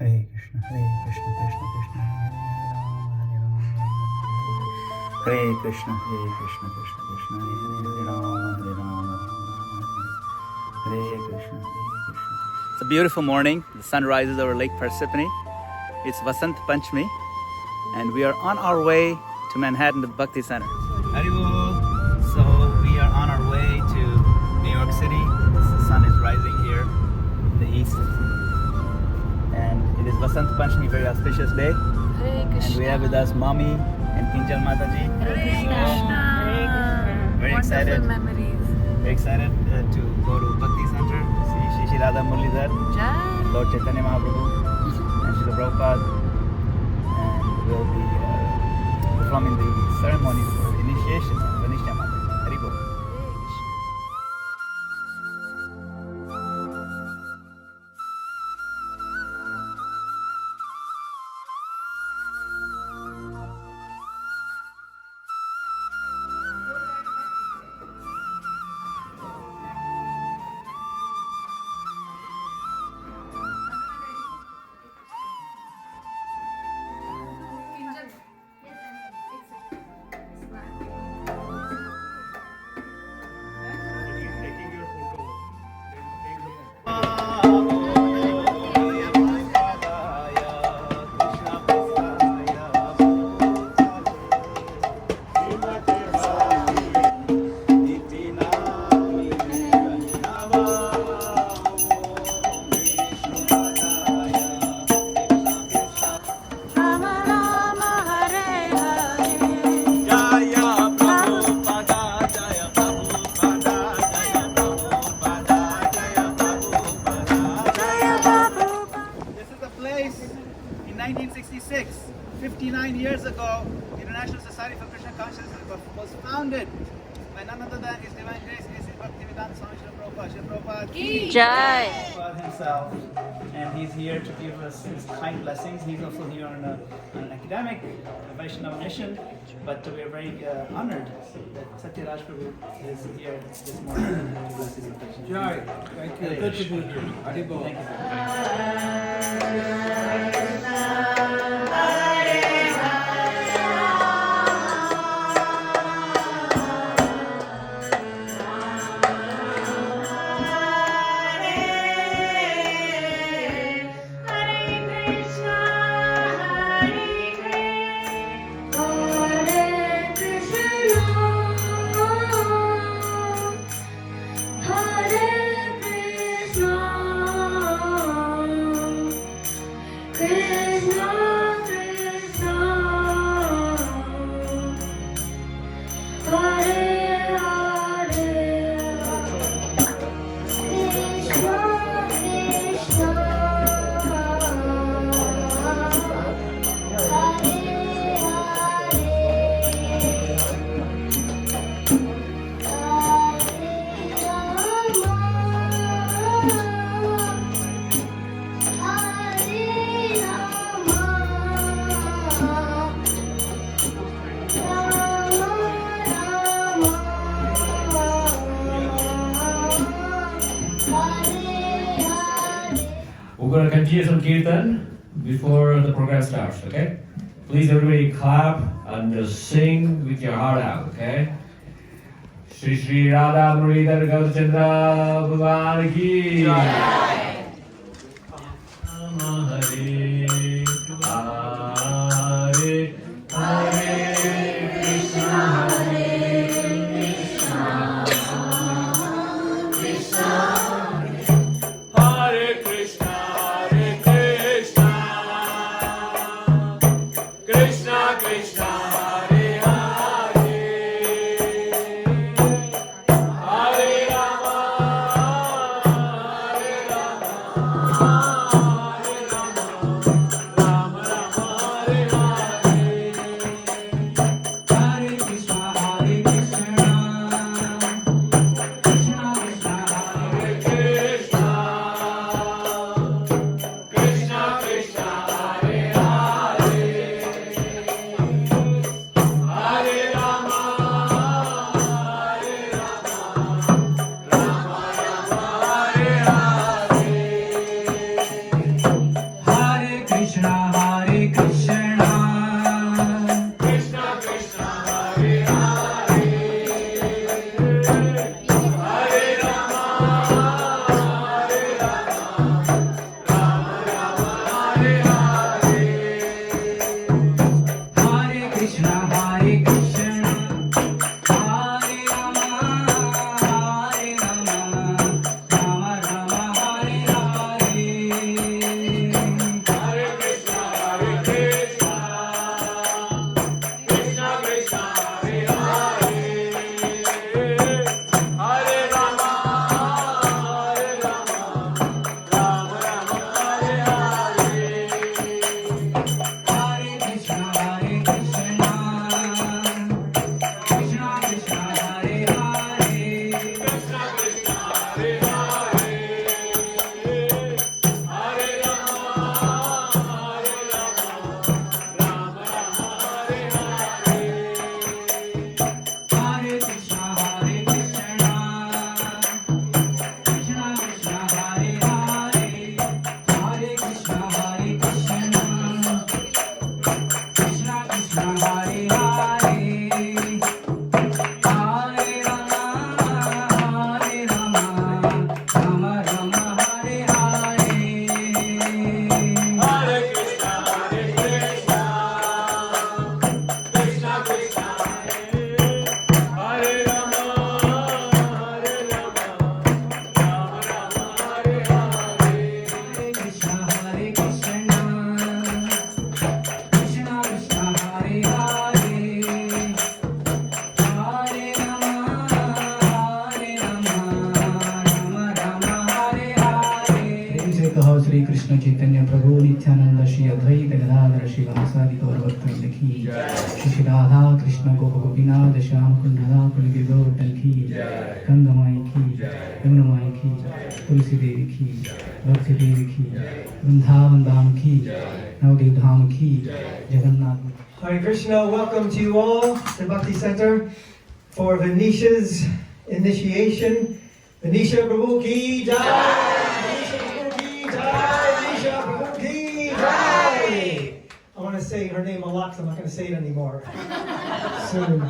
Hare Krishna, Krishna Krishna, Hare Krishna, Krishna Krishna, Hare Rama, Hare Rama, Hare Krishna, Krishna. It's a beautiful morning. The sun rises over Lake Parsippany. It's Vasant Panchami, and we are on our way to Manhattan to the Bhakti Center. Haribol. So we are on our way to New York City. The sun is rising here in the east. And it is Vasant Panchami, very auspicious day. And we have with us Mommy and Kinjal Mataji. Very excited. Wonderful memories. Very excited to go to Bhakti Center, see Shri Radha Murlidhar, Lord Chaitanya Mahaprabhu, and Srila Prabhupada. And we'll be performing the ceremony for initiation of Venetia Mataji. Haribol. In 1966, 59 years ago, the International Society for Krishna Consciousness was founded by none other than His Divine Grace, His Bhakti Vedanta Swami Srila Prabhupada. Srila Prabhupada Ki Jai. Prabhupada himself, and he's here to give us his kind blessings. He's also here on an academic Vaishnava mission, but we are very honored that Satya Raj Prabhu is here this morning to bless his intention. Jai, thank you. Good to be here. Haribol. Thank you, sir. We're going to continue some Kirtan before the program starts, okay? Please everybody clap and sing with your heart out, okay? Shri Shri Radha Murlidhar Gaurachandra Bhagavan Ki Jai. Hare Shri Krishna Chaitanya Prabhu Nityananda Shri Advaita Gadadhara Shri Vasadi Gauravattam Ki Shri Shri Radha Krishna Gopina Dasham Kundala Kulgi Gauravattam Ki Kangamai Ki Yamunamai Ki Tulsi Devi Ki Bhakti Devi Ki Vrindavan Dham Ki Navdev Dham Ki Jagannath. Hare Krishna, welcome to you all to Bhakti Center for Venetia's initiation. Venetia Prabhu Ki Jai! Venetia Prabhu Ki Jai! Venetia Prabhu Ki Jai! I want to say her name a lot, so I'm not going to say it anymore soon.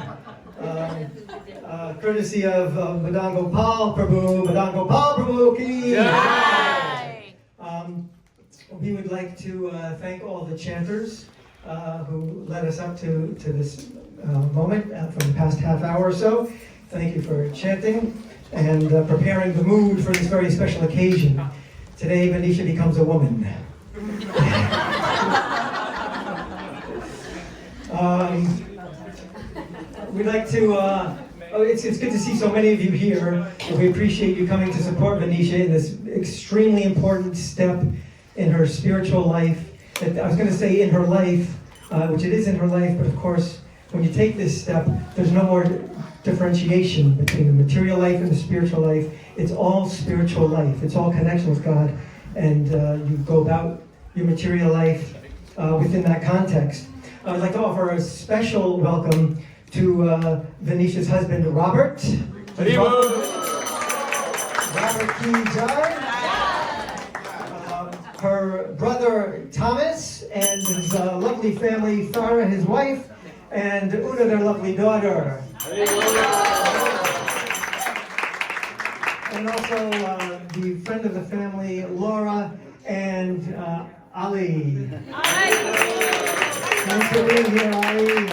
Courtesy of Madana-gopāla Prabhu, Madana-gopāla Prabhu Ki Jai! We would like to thank all the chanters who led us up to this moment for the past half hour or so. Thank you for chanting and preparing the mood for this very special occasion. Today, Venetia becomes a woman. We'd like to, it's good to see so many of you here. We appreciate you coming to support Venetia in this extremely important step in her spiritual life. I was going to say in her life, which it is in her life, but of course, when you take this step, there's no more differentiation between the material life and the spiritual life. It's all spiritual life. It's all connection with God. And you go about your material life within that context. I would like to offer a special welcome to Venetia's husband, Robert. Robert Ki Jai. Her brother, Thomas, and his lovely family, Farah, his wife, and Una, their lovely daughter. And also the friend of the family, Laura and Ali. Thanks for being here, Ali.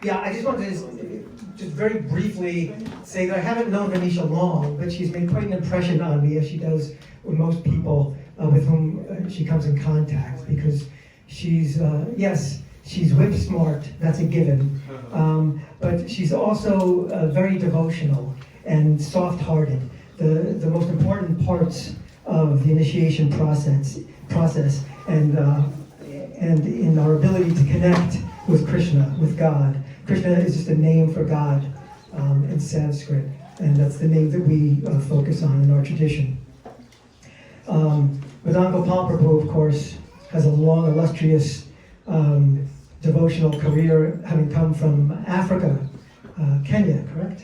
Yeah, I just wanted to just very briefly say that I haven't known Venetia long, but she's made quite an impression on me, as she does with most people with whom she comes in contact, because she's, yes, she's whip smart, that's a given, but she's also very devotional and soft-hearted. The most important parts of the initiation process and in our ability to connect with Krishna, with God. Krishna is just a name for God in Sanskrit, and that's the name that we focus on in our tradition. Madana-gopāla Prabhu, of course, has a long, illustrious devotional career, having come from Africa, Kenya, correct?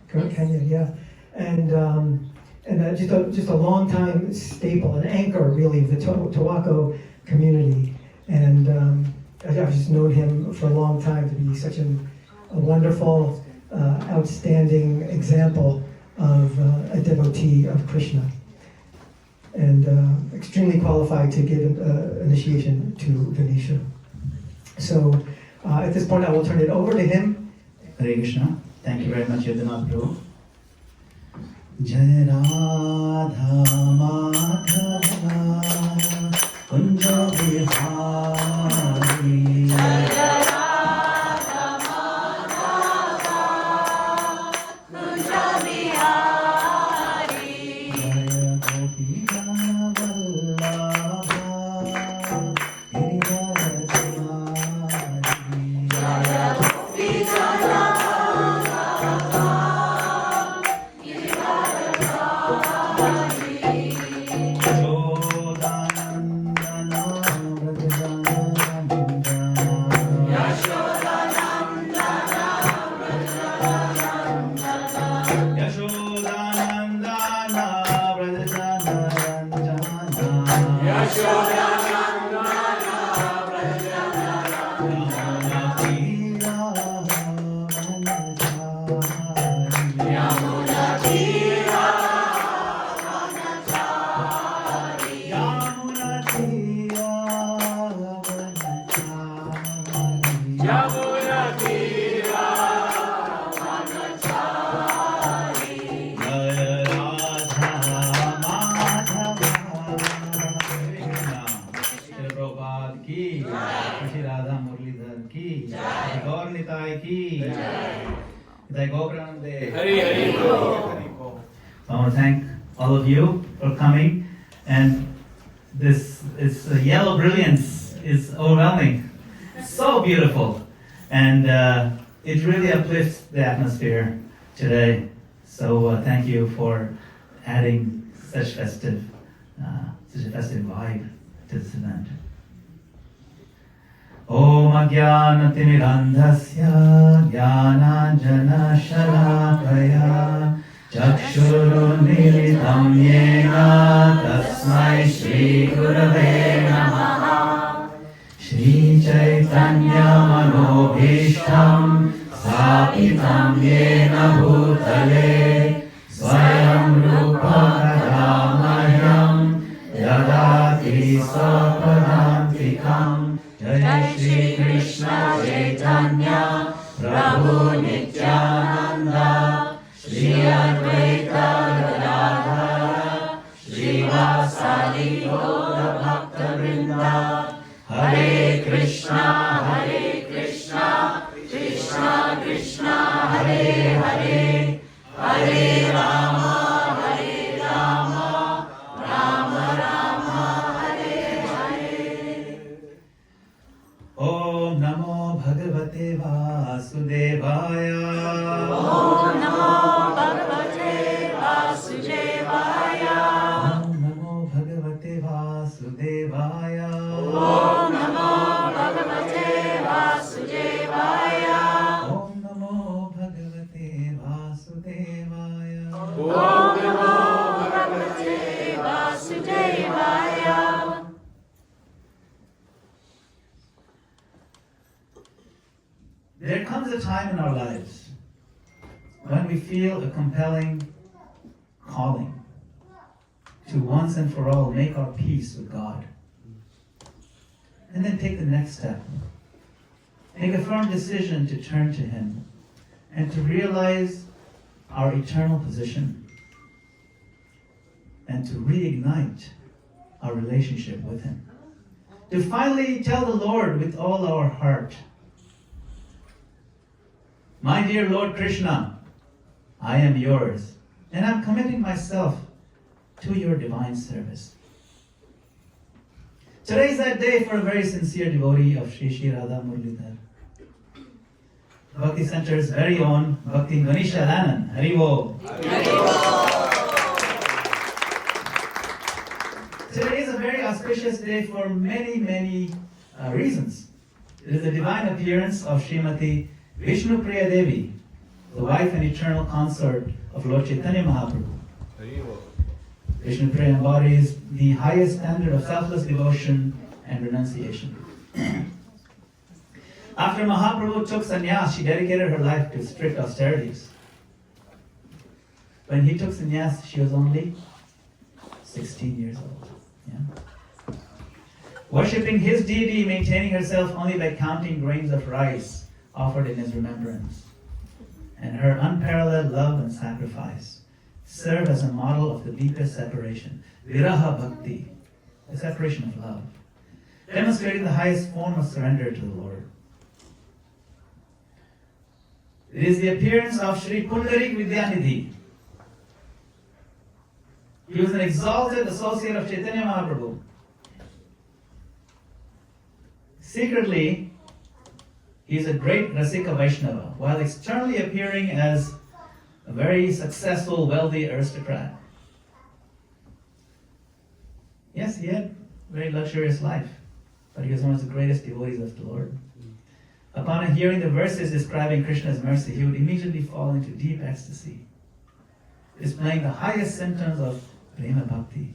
Correct, Kenya, yeah. And just a long time staple, an anchor really of the Tawako community. And I've just known him for a long time to be such a wonderful, outstanding example of a devotee of Krishna, and extremely qualified to give initiation to Venetia. So at this point I will turn it over to him. Hare Krishna. Thank you very much, Yadana Prabhu. Jai Radha Madhava Kunja Vihari. Jai Radha Madhava Kunja Vihari. Jai Gopika Vallabha Giridharadhari. Jai Gopika I want to thank all of you for coming, and this yellow brilliance is overwhelming. It's so beautiful, and it really uplifts the atmosphere today. So thank you for adding such a festive vibe to this event. Om Ajnanatirandhasya Jnananjana Shalakaya Chakshurunmilitam Yena Tasmai Shri Gurave Namaha. Shri Chaitanya Manobhishtam Sthapitam Yena Bhutale Swayam Rupa Kadamahyam Yadati Swapadantikam. Jai Shri Krishna Chaitanya Prabhu Nityananda Shri Advaita Gadadhara Srivasadi Gaura Bhakta Vrinda. Hare Krishna Krishna Krishna Hare Hare, Hare Rama Rama Rama Hare Hare. Om Namo Bhagavate Vasudevaya. Om Namo Bhagavate Vasudevaya. Om Namo Bhagavate Vasudevaya. Om Namo Bhagavate Vasudevaya. Om Namo Bhagavate Vasudevaya. Om Namo Bhagavate Vasudevaya. There comes a time in our lives when we feel a compelling calling to once and for all make our peace with God. And then take the next step. Make a firm decision to turn to Him and to realize our eternal position and to reignite our relationship with Him. To finally tell the Lord with all our heart, my dear Lord Krishna, I am yours, and I'm committing myself to your divine service. Today is that day for a very sincere devotee of Sri Sri Radha Murlidhar. Bhakti Center's very own Bhakti Venetia Lannon. Haribo. Today is a very auspicious day for many, many reasons. It is the divine appearance of Srimati Vishnu Priya Devi, the wife and eternal consort of Lord Chaitanya Mahaprabhu. Vishnu Priya embodies the highest standard of selfless devotion and renunciation. After Mahaprabhu took sannyas, she dedicated her life to strict austerities. When he took sannyas, she was only 16 years old. Yeah? Worshipping his deity, maintaining herself only by counting grains of rice offered in his remembrance. And her unparalleled love and sacrifice serve as a model of the deepest separation, viraha bhakti, the separation of love, demonstrating the highest form of surrender to the Lord. It is the appearance of Sri Pundarik Vidyanidhi. He was an exalted associate of Chaitanya Mahaprabhu. Secretly, he is a great Rasika Vaishnava, while externally appearing as a very successful, wealthy aristocrat. Yes, he had a very luxurious life, but he was one of the greatest devotees of the Lord. Upon hearing the verses describing Krishna's mercy, he would immediately fall into deep ecstasy, displaying the highest symptoms of prema bhakti.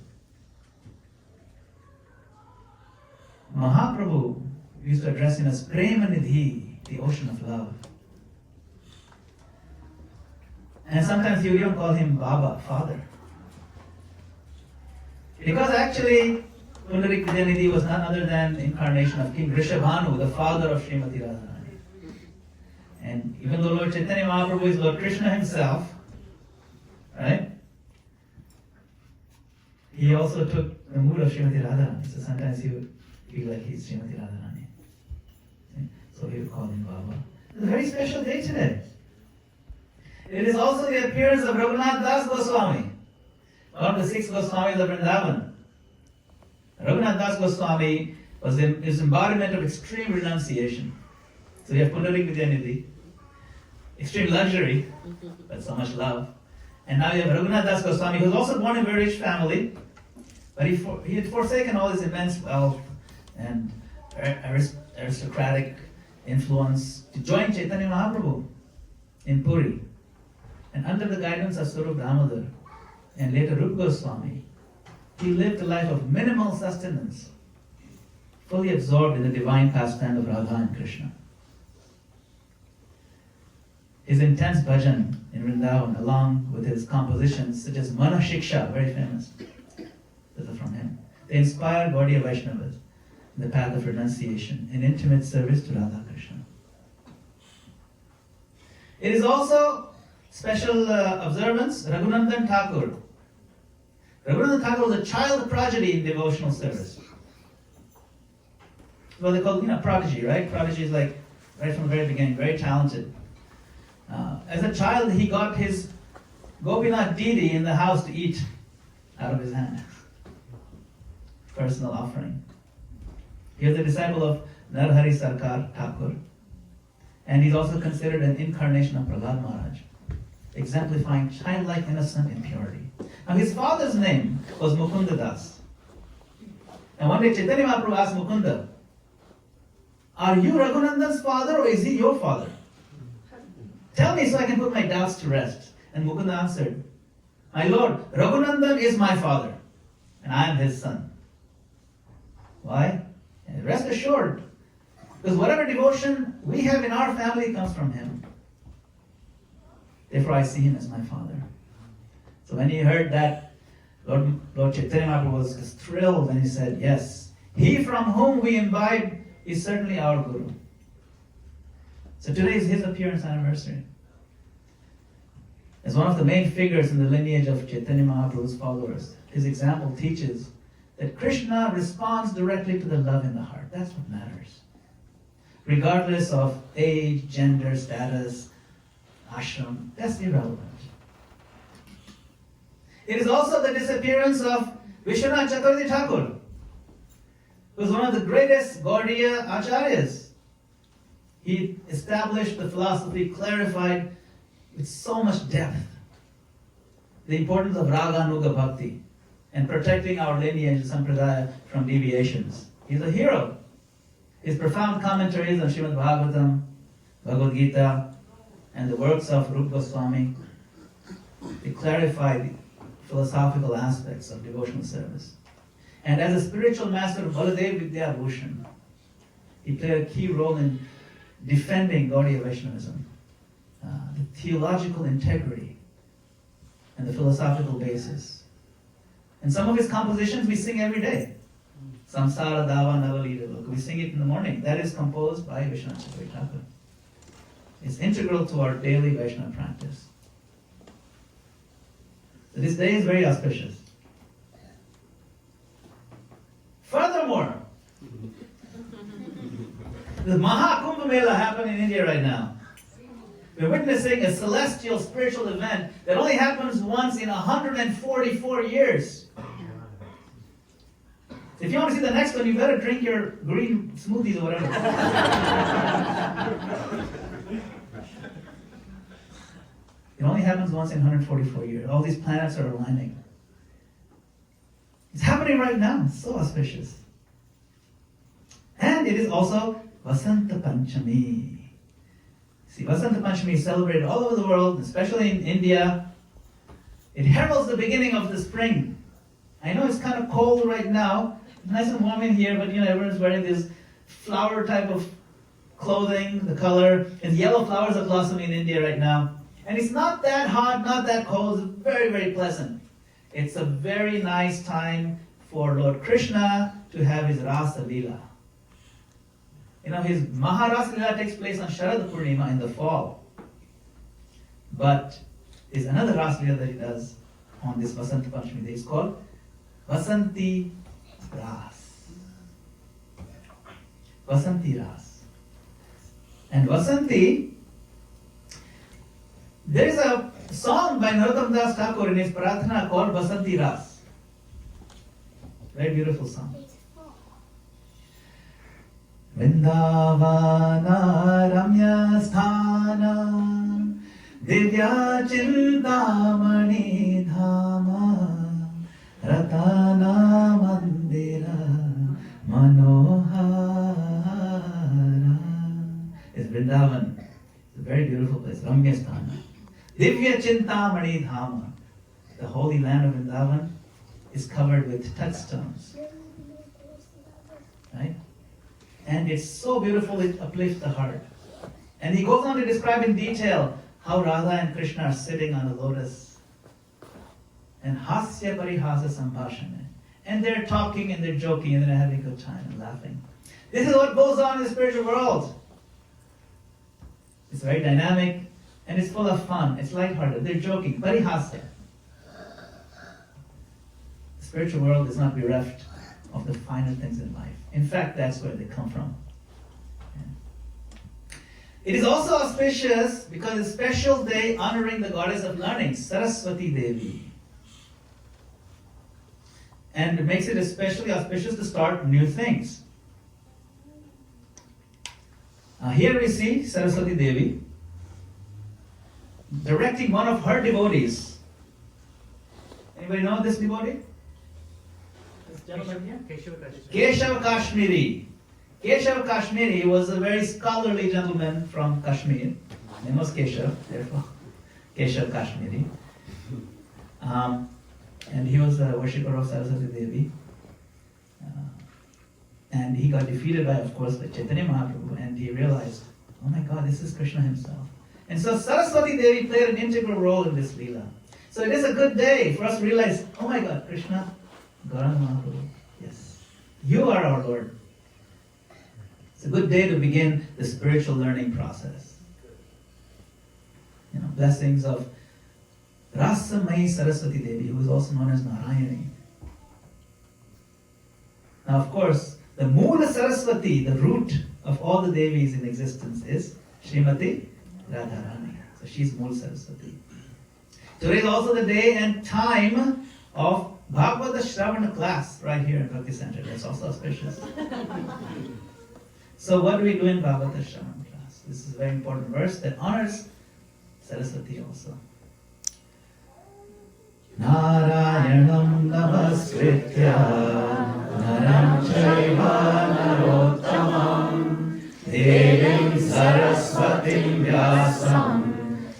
Mahaprabhu used to address him as Prema Nidhi, the ocean of love. And sometimes he would even call him Baba, father. Because actually, Pundarik Vidyanidhi was none other than incarnation of King Rishabhanu, the father of Srimati Radharani. And even though Lord Chaitanya Mahaprabhu is Lord Krishna himself, right? He also took the mood of Srimati Radharani. So sometimes he would feel like he's Srimati Radharani. So he would call him Baba. It's a very special day today. It is also the appearance of Raghunath Das Goswami, one of the 6 Goswamis of Vrindavan. Raghunath Das Goswami was his embodiment of extreme renunciation. So you have Pundarik Vidyanidhi, extreme luxury, but so much love. And now you have Raghunath Das Goswami, who was also born in a very rich family, but he had forsaken all his immense wealth and aristocratic influence to join Chaitanya Mahaprabhu in Puri. And under the guidance of Swarup Damodar and later Rupa Goswami, he lived a life of minimal sustenance, fully absorbed in the divine pastime of Radha and Krishna. His intense bhajan in Vrindavan, along with his compositions such as Mana Shiksha, very famous, those are from him, they inspired Gaudiya Vaishnavas in the path of renunciation in intimate service to Radha Krishna. It is also special observance, Raghunandan Thakur. Raghunandan Thakur was a child prodigy in devotional service. Well, they call prodigy, right? Prodigy is like right from the very beginning, very talented. As a child, he got his Gopinath deity in the house to eat out of his hand. Personal offering. He was a disciple of Narhari Sarkar Thakur. And he's also considered an incarnation of Prahlad Maharaj, exemplifying childlike innocence and purity. Now his father's name was Mukunda Das. And one day Chaitanya Mahaprabhu asked Mukunda, "Are you Raghunandan's father or is he your father? Tell me so I can put my doubts to rest." And Mukunda answered, "My lord, Raghunandan is my father, and I am his son." Why? And rest assured, because whatever devotion we have in our family comes from him. Therefore I see him as my father. So when he heard that, Lord Chaitanya Mahaprabhu was just thrilled and he said, "Yes, he from whom we imbibe is certainly our Guru." So today is his appearance anniversary. As one of the main figures in the lineage of Chaitanya Mahaprabhu's followers, his example teaches that Krishna responds directly to the love in the heart. That's what matters. Regardless of age, gender, status, ashram, that's irrelevant. It is also the disappearance of Vishwanath Chakravarti Thakur, who was one of the greatest Gaudiya acharyas. He established the philosophy, clarified with so much depth the importance of Raga-nuga Bhakti and protecting our lineage and sampradaya from deviations. He's a hero. His profound commentaries on Srimad Bhagavatam, Bhagavad Gita, and the works of Rupa Goswami, they clarify the philosophical aspects of devotional service. And as a spiritual master of Baladev Vidya Bhushan, he played a key role in defending Gaudiya Vaishnavism, the theological integrity and the philosophical basis. And some of his compositions we sing every day. Samsara Dava Navalida. We sing it in the morning. That is composed by Vishwanath Chakravarti Thakur. It's integral to our daily Vaishnava practice. So this day is very auspicious. Furthermore, the Maha Kumbh Mela happening in India right now. We're witnessing a celestial spiritual event that only happens once in 144 years. If you want to see the next one, you better drink your green smoothies or whatever. It only happens once in 144 years. All these planets are aligning. It's happening right now. It's so auspicious. And it is also Vasanta Panchami. See, Vasanta Panchami is celebrated all over the world, especially in India. It heralds the beginning of the spring. I know it's kind of cold right now. It's nice and warm in here, but everyone's wearing this flower type of clothing, the color. And yellow flowers are blossoming in India right now. And it's not that hot, not that cold. It's very, very pleasant. It's a very nice time for Lord Krishna to have his Rasa Leela. His Maharasa Leela takes place on Sharad Purnima in the fall. But there's another Rasa Leela that he does on this Vasanta Panchami day. It's called Vasanti Ras. Vasanti Ras. And Vasanti, there is a song by Narottam Das Thakur in his Prarthana called Vasanti Ras. Very beautiful song. Vrindavana Ramya Sthana Divya Chintamani Dhama Ratana Mandira Manohara. It's Vrindavan. It's a very beautiful place. Ramya Sthana. Divya Chintamani Dhama. The holy land of Vrindavan is covered with touchstones. Right? And it's so beautiful, it uplifts the heart. And he goes on to describe in detail how Radha and Krishna are sitting on a lotus. And hasya parihasa sambhashana. And they're talking and they're joking and they're having a good time and laughing. This is what goes on in the spiritual world. It's very dynamic and it's full of fun. It's lighthearted. They're joking. Parihasa. The spiritual world is not bereft of the finer things in life. In fact, that's where they come from. Yeah. It is also auspicious because it's a special day honoring the goddess of learning, Saraswati Devi. And it makes it especially auspicious to start new things. Here we see Saraswati Devi directing one of her devotees. Anybody know this devotee? Keshav Kashmiri. Keshav Kashmiri was a very scholarly gentleman from Kashmir. His name was Keshav, therefore Keshav Kashmiri. And he was a worshipper of Saraswati Devi. And he got defeated by, of course, by Chaitanya Mahaprabhu. And he realized, oh my God, this is Krishna himself. And so Saraswati Devi played an integral role in this Leela. So it is a good day for us to realize, oh my God, Krishna, Gauranga Mahaprabhu, yes, you are our Lord. It's a good day to begin the spiritual learning process. Blessings of Rasamai Saraswati Devi, who is also known as Narayani. Now, of course, the Moola Saraswati, the root of all the Devis in existence, is Srimati Radharani. So she's Moola Saraswati. Today is also the day and time of Bhagavata Shravana class right here in Bhakti Center. That's also auspicious. So what do we do in Bhagavata Shravana class? This is a very important verse that honors Saraswati also. Narayanam namaskritya naram chaiva narottamam devim saraswatim vyasam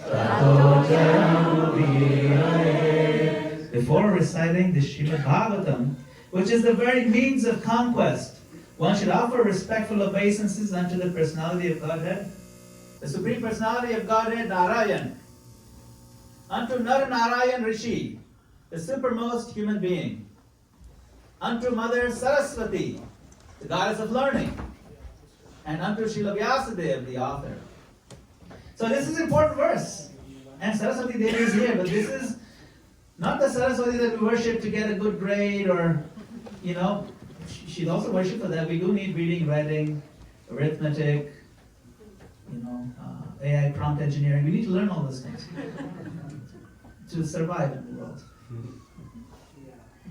tato jaram virare. Before reciting the Srimad Bhagavatam, which is the very means of conquest. One should offer respectful obeisances unto the personality of Godhead, the Supreme Personality of Godhead, Narayan, unto Nar Narayan Rishi, the supermost human being, unto Mother Saraswati, the goddess of learning, and unto Srila Vyasadeva, the author. So this is an important verse. And Saraswati Devi is here, but this is not the Saraswati that we worship to get a good grade or, she's also worshipped for that. We do need reading, writing, arithmetic, AI prompt engineering. We need to learn all those things to survive in the world.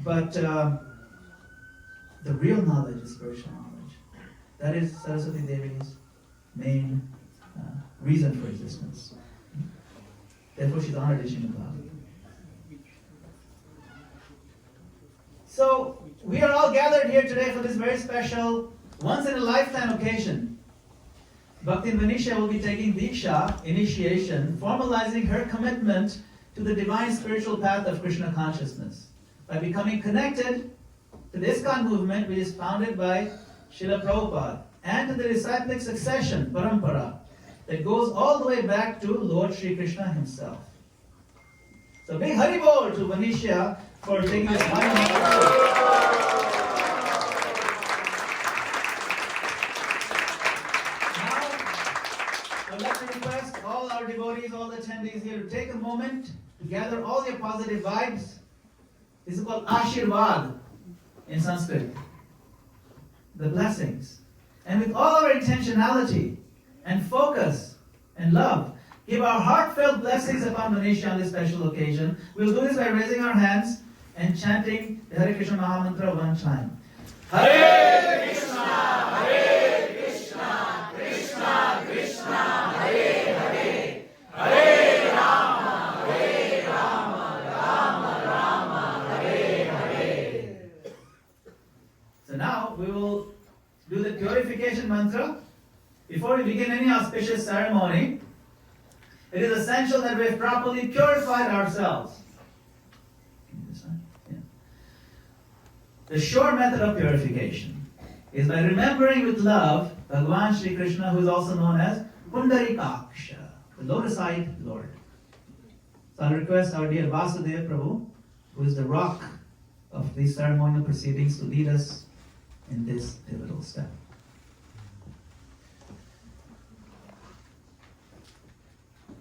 But the real knowledge is spiritual knowledge. That is Saraswati Devi's main reason for existence. Therefore, she's honored as Srimad. So, we are all gathered here today for this very special, once-in-a-lifetime occasion. Bhakti and Venetia will be taking Diksha, initiation, formalizing her commitment to the divine spiritual path of Krishna consciousness by becoming connected to the ISKCON movement, which is founded by Srila Prabhupada, and to the disciplic succession, parampara, that goes all the way back to Lord Sri Krishna himself. So big Haribol to Venetia for taking this final step. I would like to request all our devotees, all the attendees here to take a moment to gather all your positive vibes. This is called Ashirvad in Sanskrit. The blessings. And with all our intentionality and focus and love, give our heartfelt blessings upon Venetia on this special occasion. We'll do this by raising our hands and chanting the Hare Krishna Mahamantra one time. Hare Krishna, Hare Krishna, Krishna Krishna, Hare Hare, Hare Rama, Hare Rama, Rama Rama, Hare Hare. So now we will do the purification mantra. Before we begin any auspicious ceremony, it is essential that we have properly purified ourselves. The sure method of purification is by remembering with love Bhagavan Sri Krishna, who is also known as Pundarikaksha, the lotus-eyed Lord. So I'll request our dear Vasudeva Prabhu, who is the rock of these ceremonial proceedings, to lead us in this pivotal step. You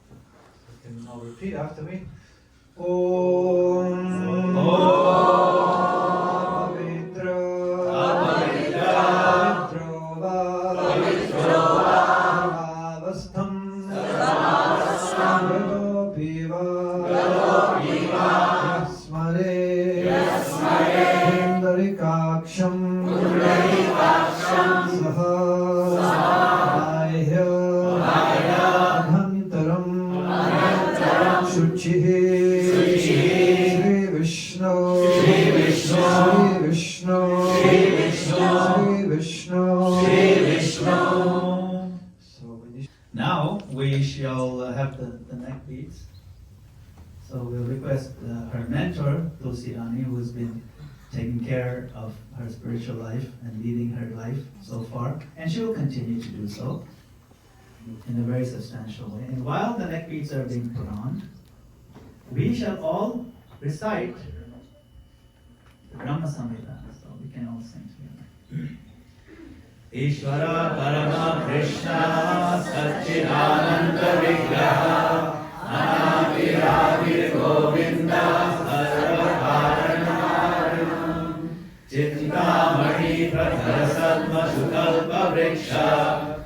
can now repeat after me. Om. Now we shall have the neck beats. So we'll request her mentor, Tulsi Rani, who has been taking care of her spiritual life and leading her life so far, and she will continue to do so in a very substantial way. And while the neck beats are being put on, we shall all recite the Brahma Samhita, so we can all sing together. Ishvara Parama Krishna Satchidananda Vigraha Anaviradir Govinda Sarvakaranam Chintamani Prathara Sadma Sukalpa Vriksha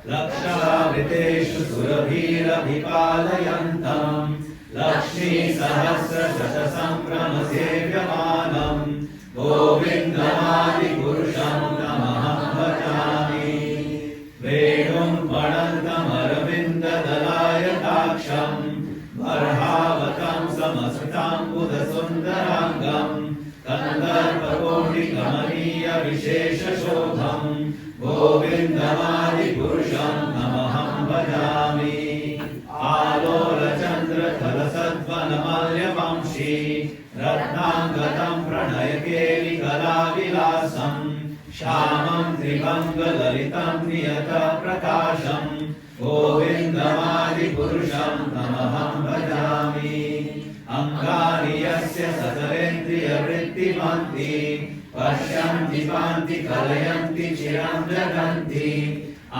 Laksha Viteshu Surabhira Vipalayantam Lakshmi Sahasra Shasha Samprama Sevyamanam Govindamadi Purusham Namaham Bhajami Vedum Padantam Aravinda Dalaya Daksham Varhavatam Samasritam Buddha Sundarangam Kandarpa Koti Kamaniya Vishesha Shobham Govindamadi Purusham Namaham Bhajami Alola Chandra Thala Malya Vamshi Ratnangatam Pranayakeli Kala Vilas श्रीवङ्गललितं नियतप्रकाशं गोविन्दमादिपुरुषं तमहं भजामि अङ्गानि यस्य सकलेन्द्रियवृत्तिमन्ति पश्यन्ति पान्ति कलयन्ति चिरं जगन्ति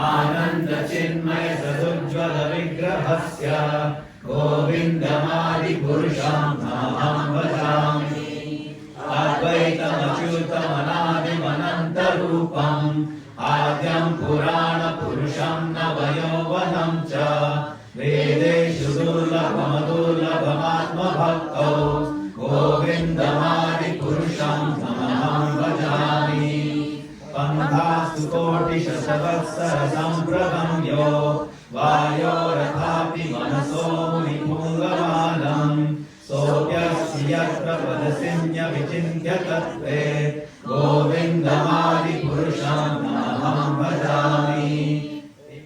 आनन्दचिन्मय सदुज्ज्वलविग्रहस्य गोविन्दमादिपुरुषं तमहं भजामि अद्वैतमच्युतमनादिमनन्तरूपम् आद्यं पुराणपुरुषं नवयौवनं च वेदेषु दुर्लभमदुर्लभमात्मभक्तौ गोविन्दमादिपुरुषं तमहं भजामि पन्थास्तु कोटिशतवत्सरसम्प्रगम्यो वायोरथापि मनसो मुनिपुङ्गवालम् सोऽप्यस्ति यत्र पदसिन्यविचिन्त्य तत्त्वे गोविन्दमादिपुरुषं तमहं भजामि.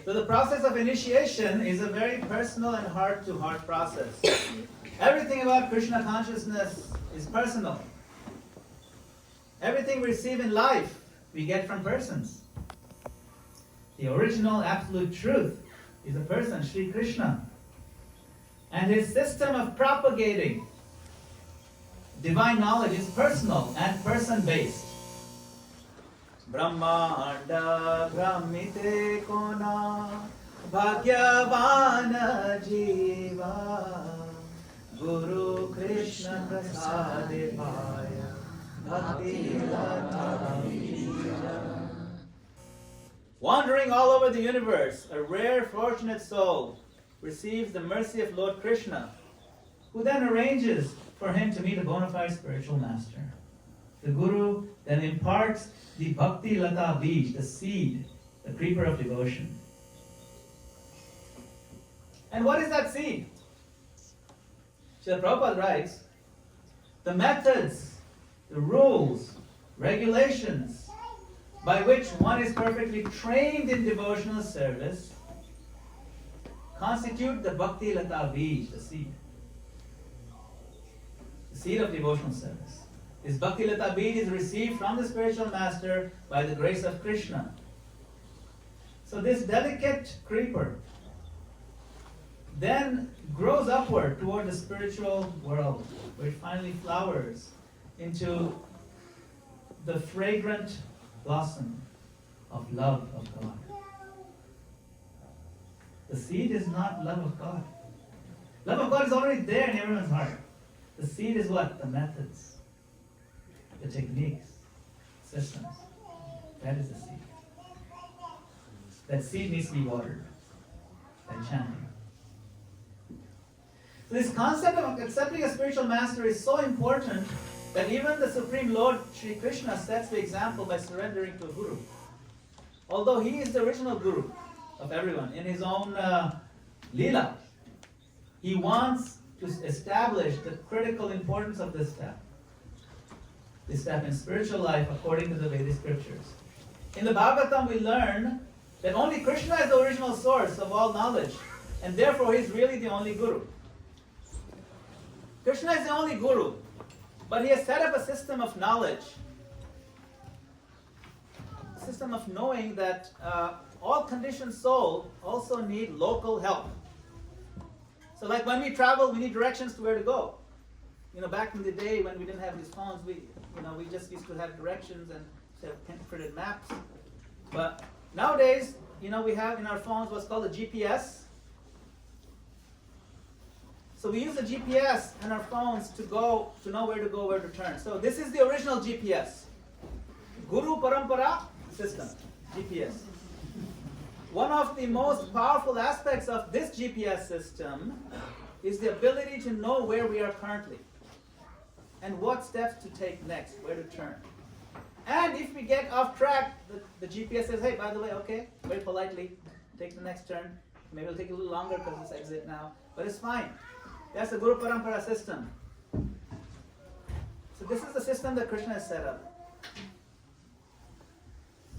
So the process of initiation is a very personal and heart-to-heart process. Everything about Krishna consciousness is personal. Everything we receive in life, we get from persons. The original absolute truth is a person, Sri Krishna. And his system of propagating divine knowledge is personal and person-based. Brahmanda Brahmite Kona Bhagyavana Jiva Guru Krishna Prasade Bhaya Bhakti Lata Bija. Wandering all over the universe, a rare, fortunate soul receives the mercy of Lord Krishna, who then arranges for him to meet a bona fide spiritual master. The Guru then imparts the Bhakti Lata Bij, the seed, the creeper of devotion. And what is that seed? Srila Prabhupada writes, the methods, the rules, regulations by which one is perfectly trained in devotional service constitute the Bhakti Lata Bij, the seed. The seed of devotional service. This Bhakti Lata Bij is received from the spiritual master by the grace of Krishna. So this delicate creeper then grows upward toward the spiritual world, where it finally flowers into the fragrant blossom of love of God. The seed is not love of God. Love of God is already there in everyone's heart. The seed is what? The methods, the techniques, systems. That is the seed. That seed needs to be watered by chanting. So this concept of accepting a spiritual master is so important that even the Supreme Lord Sri Krishna sets the example by surrendering to a guru. Although he is the original guru of everyone in his own Leela, he wants to establish the critical importance of this step in spiritual life according to the Vedic scriptures. In the Bhagavatam we learn that only Krishna is the original source of all knowledge, and therefore he is really the only guru. Krishna is the only guru, but he has set up a system of knowledge, a system of knowing that all conditioned souls also need local help. So like when we travel, we need directions to where to go. You know, back in the day when we didn't have these phones, we just used to have directions and have printed maps. But nowadays, we have in our phones what's called a GPS. So we use the GPS and our phones to know where to go, where to turn. So this is the original GPS. Guru Parampara system, GPS. One of the most powerful aspects of this GPS system is the ability to know where we are currently and what steps to take next, where to turn. And if we get off track, the GPS says, hey, by the way, okay, very politely, take the next turn. Maybe it'll take a little longer because it's exit now, but it's fine. That's the Guru Parampara system. So this is the system that Krishna has set up.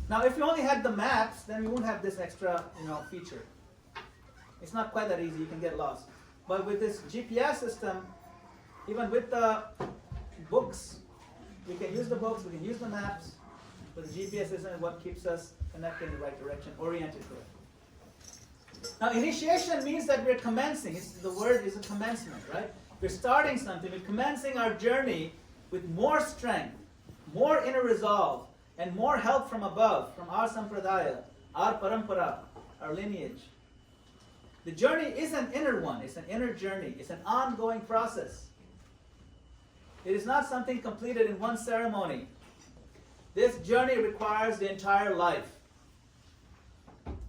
Now, if you only had the maps, then we wouldn't have this extra, feature. It's not quite that easy. You can get lost. But with this GPS system, even with the books, we can use the books, we can use the maps, but the GPS system is what keeps us connected in the right direction, oriented correctly. Now, initiation means that we're commencing. The word is a commencement, right? We're starting something. We're commencing our journey with more strength, more inner resolve, and more help from above, from our sampradaya, our parampara, our lineage. The journey is an inner one. It's an inner journey. It's an ongoing process. It is not something completed in one ceremony. This journey requires the entire life.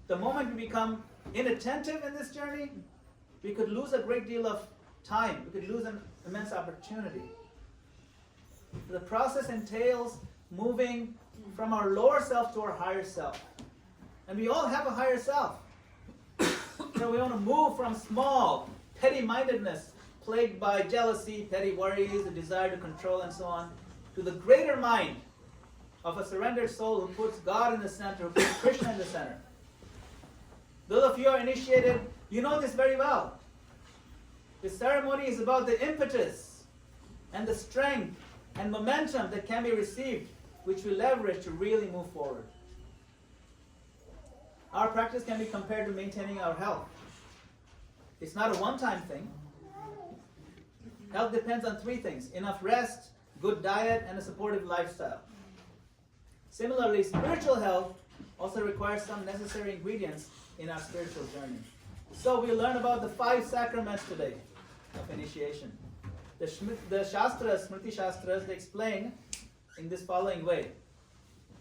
The moment we become inattentive in this journey, we could lose a great deal of time. We could lose an immense opportunity. The process entails moving from our lower self to our higher self. And we all have a higher self. We want to move from small, petty-mindedness, plagued by jealousy, petty worries, the desire to control, and so on, to the greater mind of a surrendered soul who puts God in the center, who puts Krishna in the center. Those of you who are initiated, you know this very well. This ceremony is about the impetus and the strength and momentum that can be received, which we leverage to really move forward. Our practice can be compared to maintaining our health. It's not a one-time thing. Health depends on three things: enough rest, good diet, and a supportive lifestyle. Similarly, spiritual health also requires some necessary ingredients in our spiritual journey. So we learn about the 5 sacraments today of initiation. The Shastras, Smriti Shastras, they explain in this following way.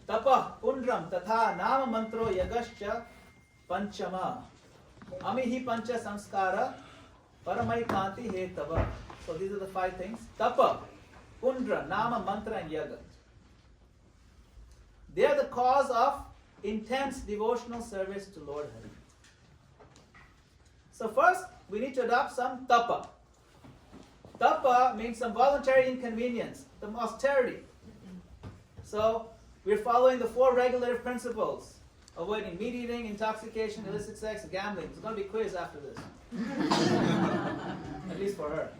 Tapa pundram tatha nama mantro yagascha panchama amihi pancha samskara paramai kanti hetava. So these are the 5 things. Tapa, pundra, nama, mantra, and yaga. They are the cause of intense devotional service to Lord Hari. So first, we need to adopt some tapa. Tapa means some voluntary inconvenience, some austerity. So we're following the 4 regulative principles: avoiding meat eating, intoxication, illicit sex, gambling. There's going to be a quiz after this. At least for her.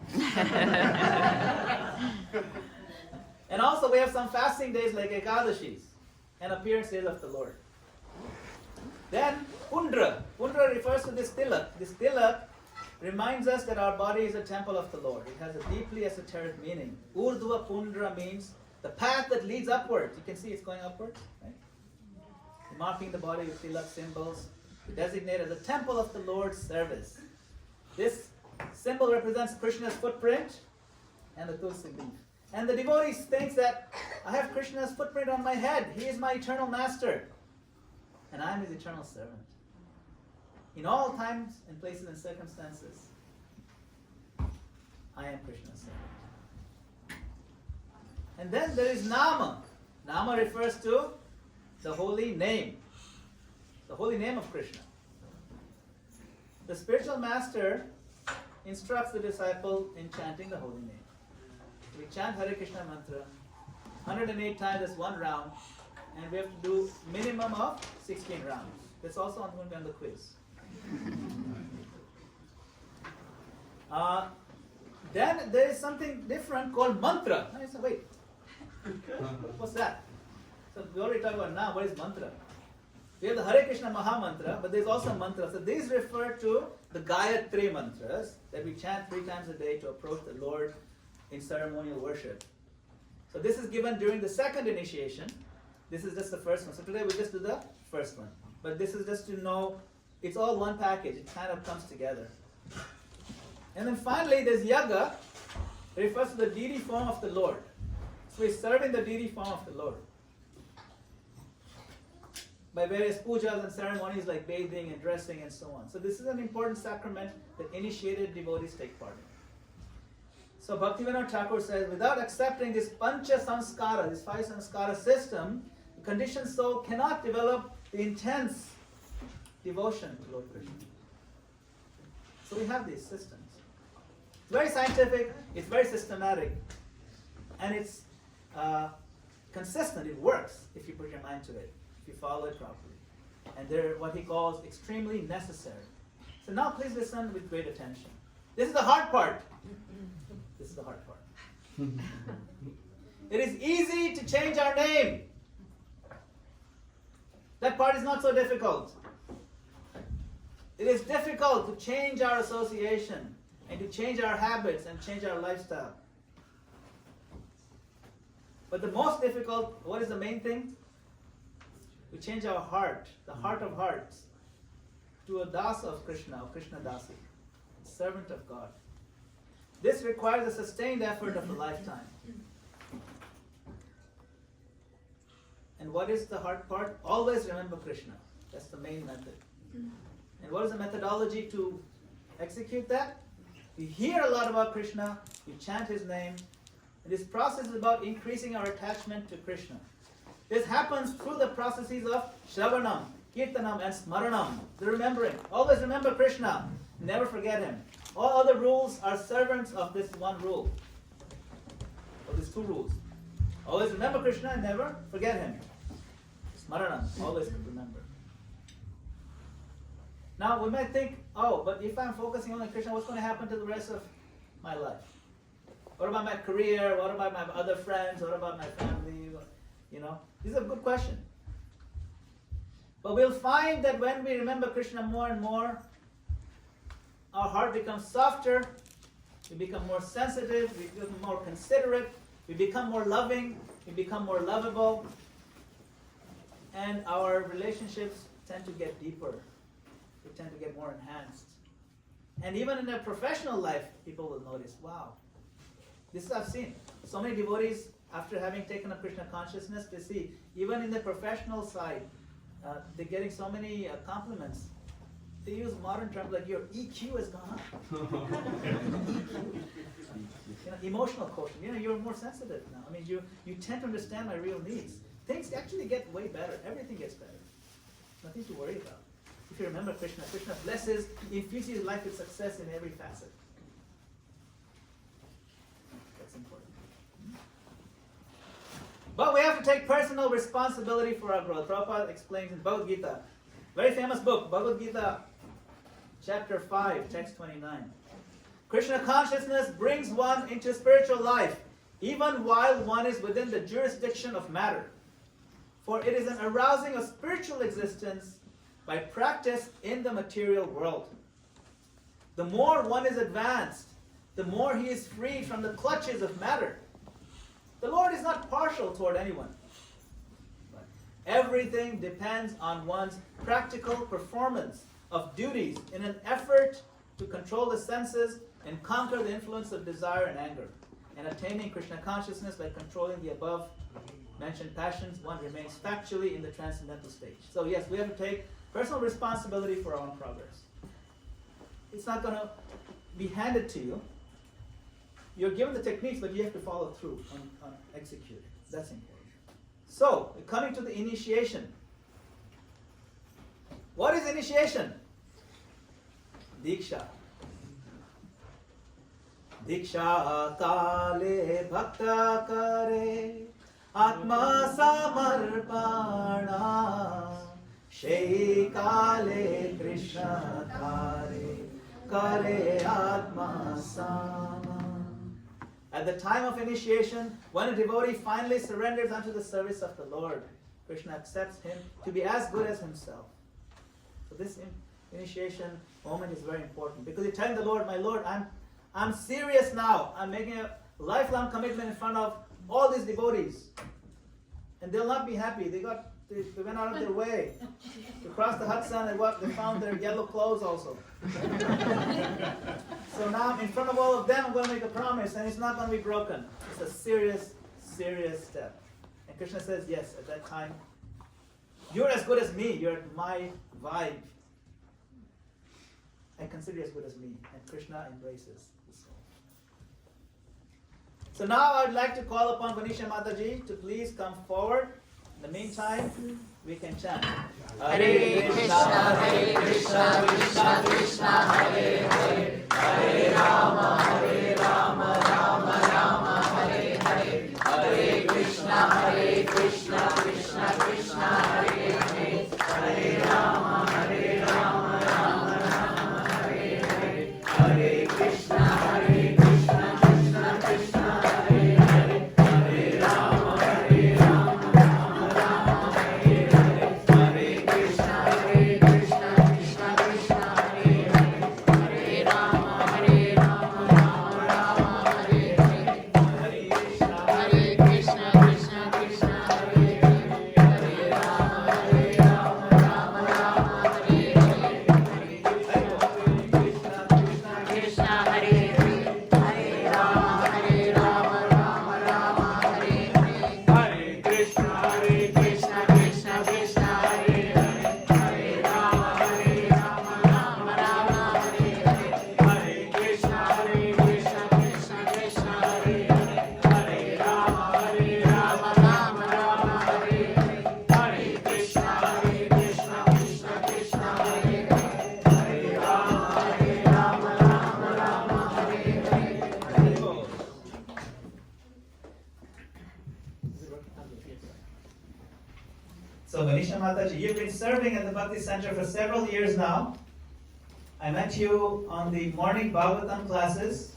And also we have some fasting days like Ekadashis and appearance days of the Lord. Then Pundra. Pundra refers to this tilak. This tilak reminds us that our body is a temple of the Lord. It has a deeply esoteric meaning. Urdhva Pundra means the path that leads upwards. You can see it's going upwards, right? Marking the body with tilak symbols to designate as a temple of the Lord's service. This symbol represents Krishna's footprint and the tulsi leaf. And the devotee thinks that I have Krishna's footprint on my head. He is my eternal master. And I am his eternal servant. In all times and places and circumstances, I am Krishna's servant. And then there is Nama. Nama refers to the holy name. The holy name of Krishna. The spiritual master instructs the disciple in chanting the holy name. We chant Hare Krishna mantra 108 times as 1 round, and we have to do minimum of 16 rounds. That's also going to be on the quiz. Then there is something different called mantra. I said, wait, what's that? So we already talked about now, what is mantra? We have the Hare Krishna Maha Mantra, but there's also mantra. So these refer to the Gayatri mantras that we chant 3 times a day to approach the Lord in ceremonial worship. So this is given during the second initiation. This is just the first one. So today we just do the first one. But this is just to know it's all one package. It kind of comes together. And then finally there's Yaga. It refers to the deity form of the Lord. So we're serving the deity form of the Lord by various pujas and ceremonies like bathing and dressing and so on. So this is an important sacrament that initiated devotees take part in. So Bhaktivinoda Thakur says, without accepting this pancha samskara, this 5 samskara system, the conditioned soul cannot develop the intense devotion to Lord Krishna. So we have these systems. It's very scientific, it's very systematic, and it's consistent. It works if you put your mind to it, if you follow it properly. And they're what he calls extremely necessary. So now please listen with great attention. This is the hard part. This is the hard part. It is easy to change our name. That part is not so difficult. It is difficult to change our association and to change our habits and change our lifestyle. But the most difficult, what is the main thing? To change our heart, the heart of hearts, to a dasa of Krishna, or Krishna dasi, servant of God. This requires a sustained effort of a lifetime. And what is the hard part? Always remember Krishna. That's the main method. And what is the methodology to execute that? We hear a lot about Krishna, we chant his name, and this process is about increasing our attachment to Krishna. This happens through the processes of Shravanam, Kirtanam, and Smaranam, the remembering. Always remember Krishna, never forget him. All other rules are servants of this one rule, of these two rules. Always remember Krishna and never forget him. Smaranam, always remember. Now we might think, oh, but if I'm focusing only on Krishna, what's going to happen to the rest of my life? What about my career? What about my other friends? What about my family? You know, this is a good question. But we'll find that when we remember Krishna more and more, our heart becomes softer, we become more sensitive, we become more considerate, we become more loving, we become more lovable, and our relationships tend to get deeper. They tend to get more enhanced. And even in their professional life, people will notice, wow, this I've seen. So many devotees, after having taken up Krishna consciousness, they see, even in the professional side, they're getting so many compliments. They use modern terms like your EQ has gone up. Emotional quotient. You're more sensitive now. I mean, you tend to understand my real needs. Things actually get way better. Everything gets better. Nothing to worry about. If you remember Krishna, Krishna blesses, infuses your life with success in every facet. That's important. But we have to take personal responsibility for our growth. Prabhupada explains in Bhagavad Gita, very famous book, Bhagavad Gita, chapter 5, text 29. Krishna consciousness brings one into spiritual life, even while one is within the jurisdiction of matter. For it is an arousing of spiritual existence by practice in the material world. The more one is advanced, the more he is freed from the clutches of matter. The Lord is not partial toward anyone. Everything depends on one's practical performance of duties in an effort to control the senses and conquer the influence of desire and anger. And attaining Krishna consciousness by controlling the above mentioned passions, one remains factually in the transcendental stage. So yes, we have to take personal responsibility for our own progress. It's not going to be handed to you. You're given the techniques, but you have to follow through on executing. That's important. So, coming to the initiation. What is initiation? Diksha. Diksha kale bhakta kare atma samarpana shei kale Krishna kare atma sama. At the time of initiation, when a devotee finally surrenders unto the service of the Lord, Krishna accepts him to be as good as himself. So this initiation moment is very important because you're telling the Lord, my Lord, I'm serious now. I'm making a lifelong commitment in front of all these devotees. And they'll not be happy. They went out of their way to cross the Hudson and they found their yellow clothes also. So now in front of all of them I'm going to make a promise and it's not going to be broken. It's a serious, serious step. And Krishna says, yes, at that time, you're as good as me. You're my vibe. I consider you as good as me. And Krishna embraces the soul. So now I would like to call upon Venetia Mataji to please come forward. In the meantime, we can chant. Hare Krishna, Krishna Krishna, Hare Hare, Hare Rama, Rama Rama, Hare Hare, Hare Krishna, Krishna Krishna, Hare Hare, Hare Rama, Rama Rama, Hare Hare, Hare Krishna, Krishna Krishna, Hare Hare, Hare Rama, Rama Rama, Hare Hare, Hare serving at the Bhakti Center for several years now. I met you on the morning Bhagavatam classes.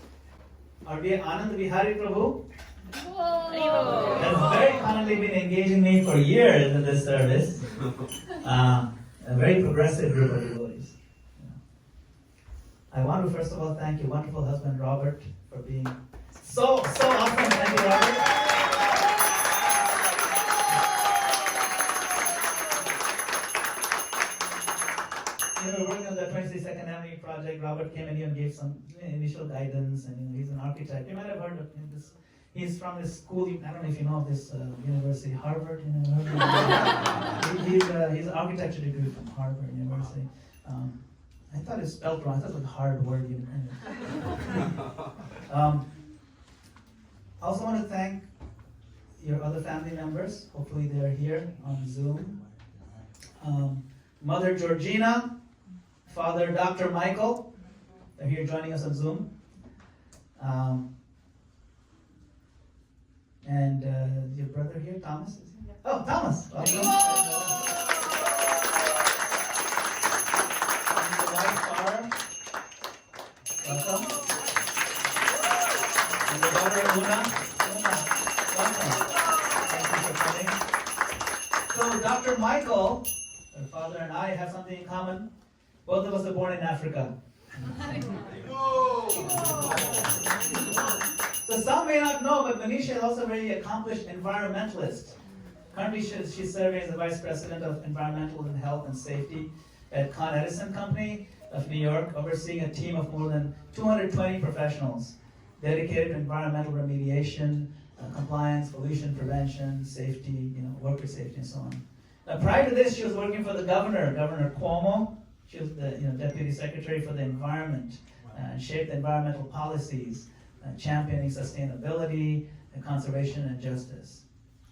Our dear Anand Vihari Prabhu has very kindly been engaging me for years in this service. A very progressive group of devotees. I want to first of all thank your wonderful husband Robert for being so awesome. Thank you, Robert. We were working on the 22nd Avenue project. Robert came in here and gave some initial guidance, and he's an architect. You might have heard of him. He's from this school. I don't know if you know of this university, Harvard. He's an architecture degree from Harvard University. I thought it's spelled wrong. I thought it was a hard word. I also want to thank your other family members. Hopefully they're here on Zoom. Mother Georgina, Father Dr. Michael, they're here joining us on Zoom. And your brother here, Thomas, is he? Oh, Thomas! Welcome. And your wife, Farah. Welcome. And your daughter, Una. Welcome. Thank you for coming. So, Dr. Michael, her father and I have something in common. Both of us are born in Africa. So some may not know, but Venetia is also a very accomplished environmentalist. Currently, she's serving as the Vice President of Environmental and Health and Safety at Con Edison Company of New York, overseeing a team of more than 220 professionals dedicated to environmental remediation, compliance, pollution prevention, safety, worker safety, and so on. Prior to this, she was working for the Governor Cuomo. She was the Deputy Secretary for the Environment, and shaped environmental policies, championing sustainability, and conservation and justice.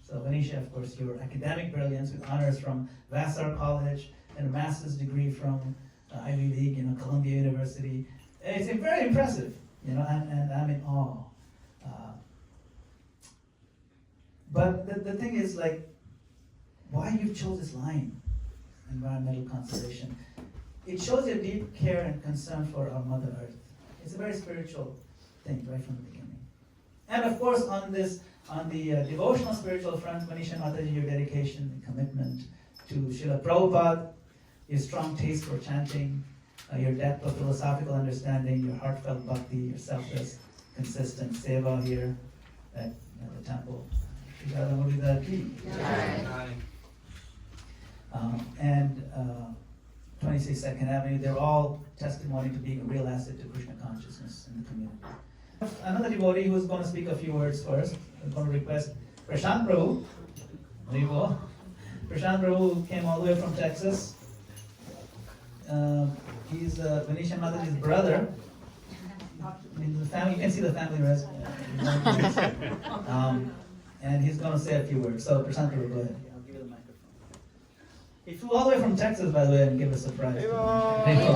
So Venetia, of course, your academic brilliance with honors from Vassar College and a master's degree from Ivy League, Columbia University. It's very impressive, and I'm in awe. But the thing is, why you chose this line, environmental conservation. It shows your deep care and concern for our Mother Earth. It's a very spiritual thing right from the beginning. And of course, on the devotional spiritual front, Venetia Mataji, your dedication and commitment to Srila Prabhupada, your strong taste for chanting, your depth of philosophical understanding, your heartfelt bhakti, your selfless, consistent seva here at the temple. And 22nd Avenue, they're all testimony to being a real asset to Krishna consciousness in the community. Another devotee who's going to speak a few words first. I'm going to request Prashant Prabhu. Prashant Prabhu came all the way from Texas. He's Venetia Mataji's brother. The family, you can see the family resume. And he's going to say a few words. So Prashant Prabhu, go ahead. I'll give you the microphone. He flew all the way from Texas, by the way, and gave a surprise. Thank you.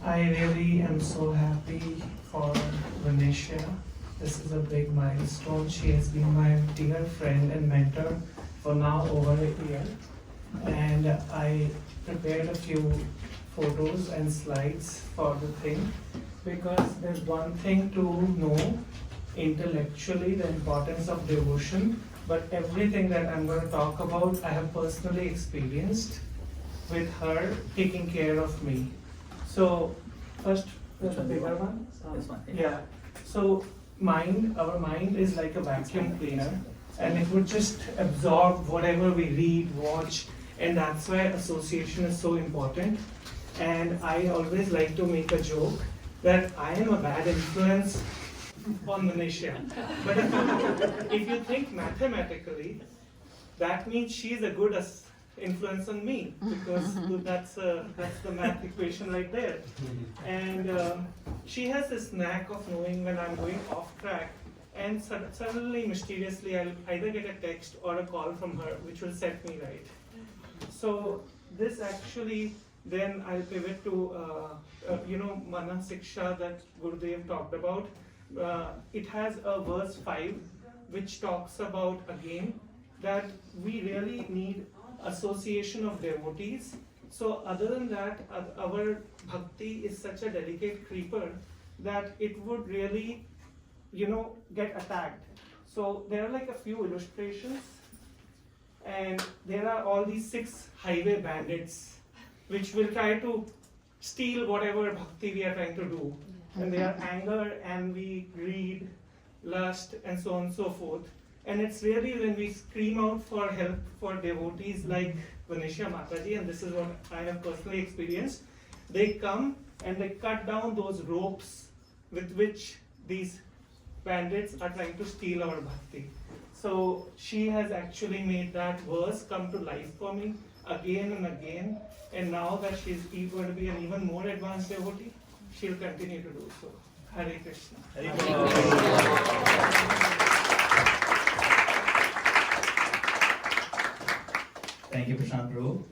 I really am so happy for Venetia. This is a big milestone. She has been my dear friend and mentor for now over a year. And I prepared a few photos and slides for the thing, because there's one thing to know intellectually the importance of devotion, but everything that I'm going to talk about I have personally experienced with her taking care of me. So first, the bigger one. This one. Yeah. So our mind is like a vacuum cleaner, and it would just absorb whatever we read, watch, and that's why association is so important. And I always like to make a joke that I am a bad influence on Venetia. But if you think mathematically, that means she's a good influence on me, because that's the math equation right there. And she has this knack of knowing when I'm going off track, and suddenly, mysteriously, I'll either get a text or a call from her, which will set me right. So this actually Then I'll pivot to Mana Siksha that Gurudev talked about. It has a verse 5 which talks about again that we really need association of devotees. So other than that, our bhakti is such a delicate creeper that it would really, get attacked. So there are like a few illustrations, and there are all these 6 highway bandits which will try to steal whatever bhakti we are trying to do. And they are anger, envy, greed, lust, and so on and so forth. And it's really when we scream out for help for devotees like Venetia Mataji, and this is what I have personally experienced, they come and they cut down those ropes with which these bandits are trying to steal our bhakti. So she has actually made that verse come to life for me again and again. And now that she's going to be an even more advanced devotee, she'll continue to do so. Hare Krishna. Thank you, Prashant Prabhu.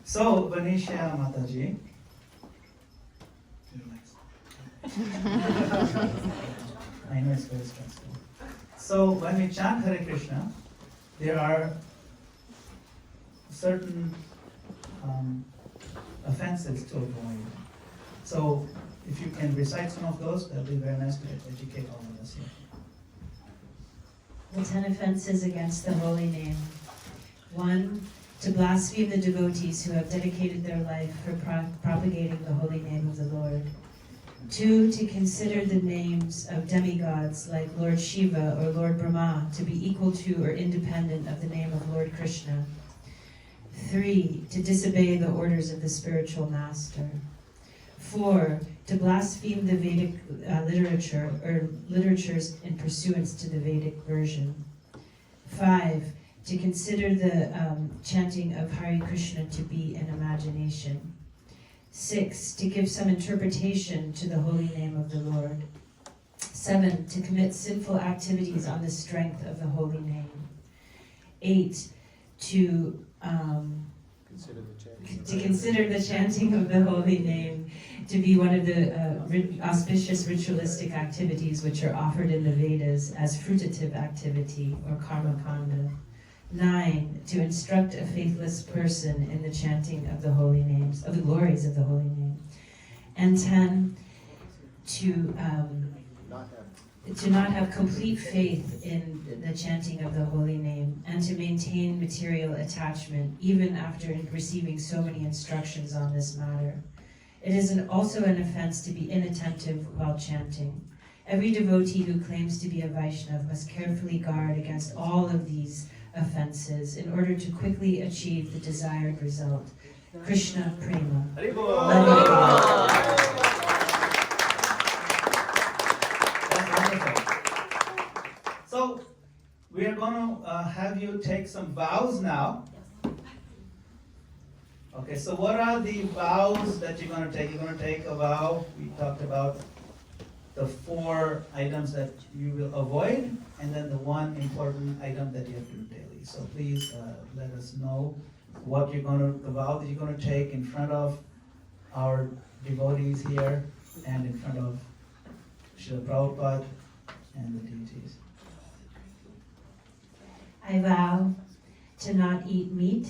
So, Venetia Mataji. I know it's very stressful. So, when we chant Hare Krishna, there are certain offenses to avoid. So, if you can recite some of those, that would be very nice to educate all of us here. The 10 offenses against the holy name. 1. To blaspheme the devotees who have dedicated their life for propagating the holy name of the Lord. 2. To consider the names of demigods like Lord Shiva or Lord Brahma to be equal to or independent of the name of Lord Krishna. 3. To disobey the orders of the spiritual master. 4. To blaspheme the Vedic literature or literatures in pursuance to the Vedic version. 5. To consider the chanting of Hare Krishna to be an imagination. 6. To give some interpretation to the holy name of the Lord. 7. To commit sinful activities on the strength of the holy name. 8. To consider the chanting of the holy name to be one of the auspicious ritualistic activities which are offered in the Vedas as fruitative activity or karma kanda. 9. To instruct a faithless person in the chanting of the holy names, of the glories of the holy name. And 10. To not have complete faith in the chanting of the holy name and to maintain material attachment even after receiving so many instructions on this matter. It is also an offense to be inattentive while chanting. Every devotee who claims to be a Vaishnav must carefully guard against all of these offenses in order to quickly achieve the desired result. Krishna Prema. So, we are going to have you take some vows now. Okay, so what are the vows that you're going to take? You're going to take a vow. We talked about the 4 items that you will avoid, and then the 1 important item that you have to do daily. So please let us know what you're going to, the vow that you're going to take in front of our devotees here and in front of Srila Prabhupada and the deities. I vow to not eat meat,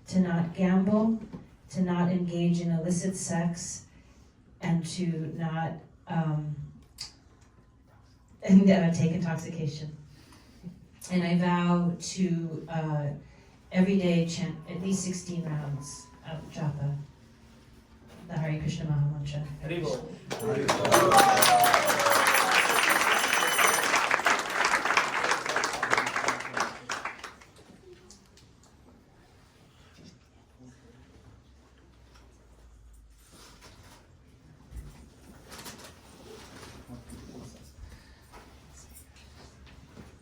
to not gamble, to not engage in illicit sex, and to not take intoxication. And I vow to every day chant at least 16 rounds of japa, the Hare Krishna Mahamantra.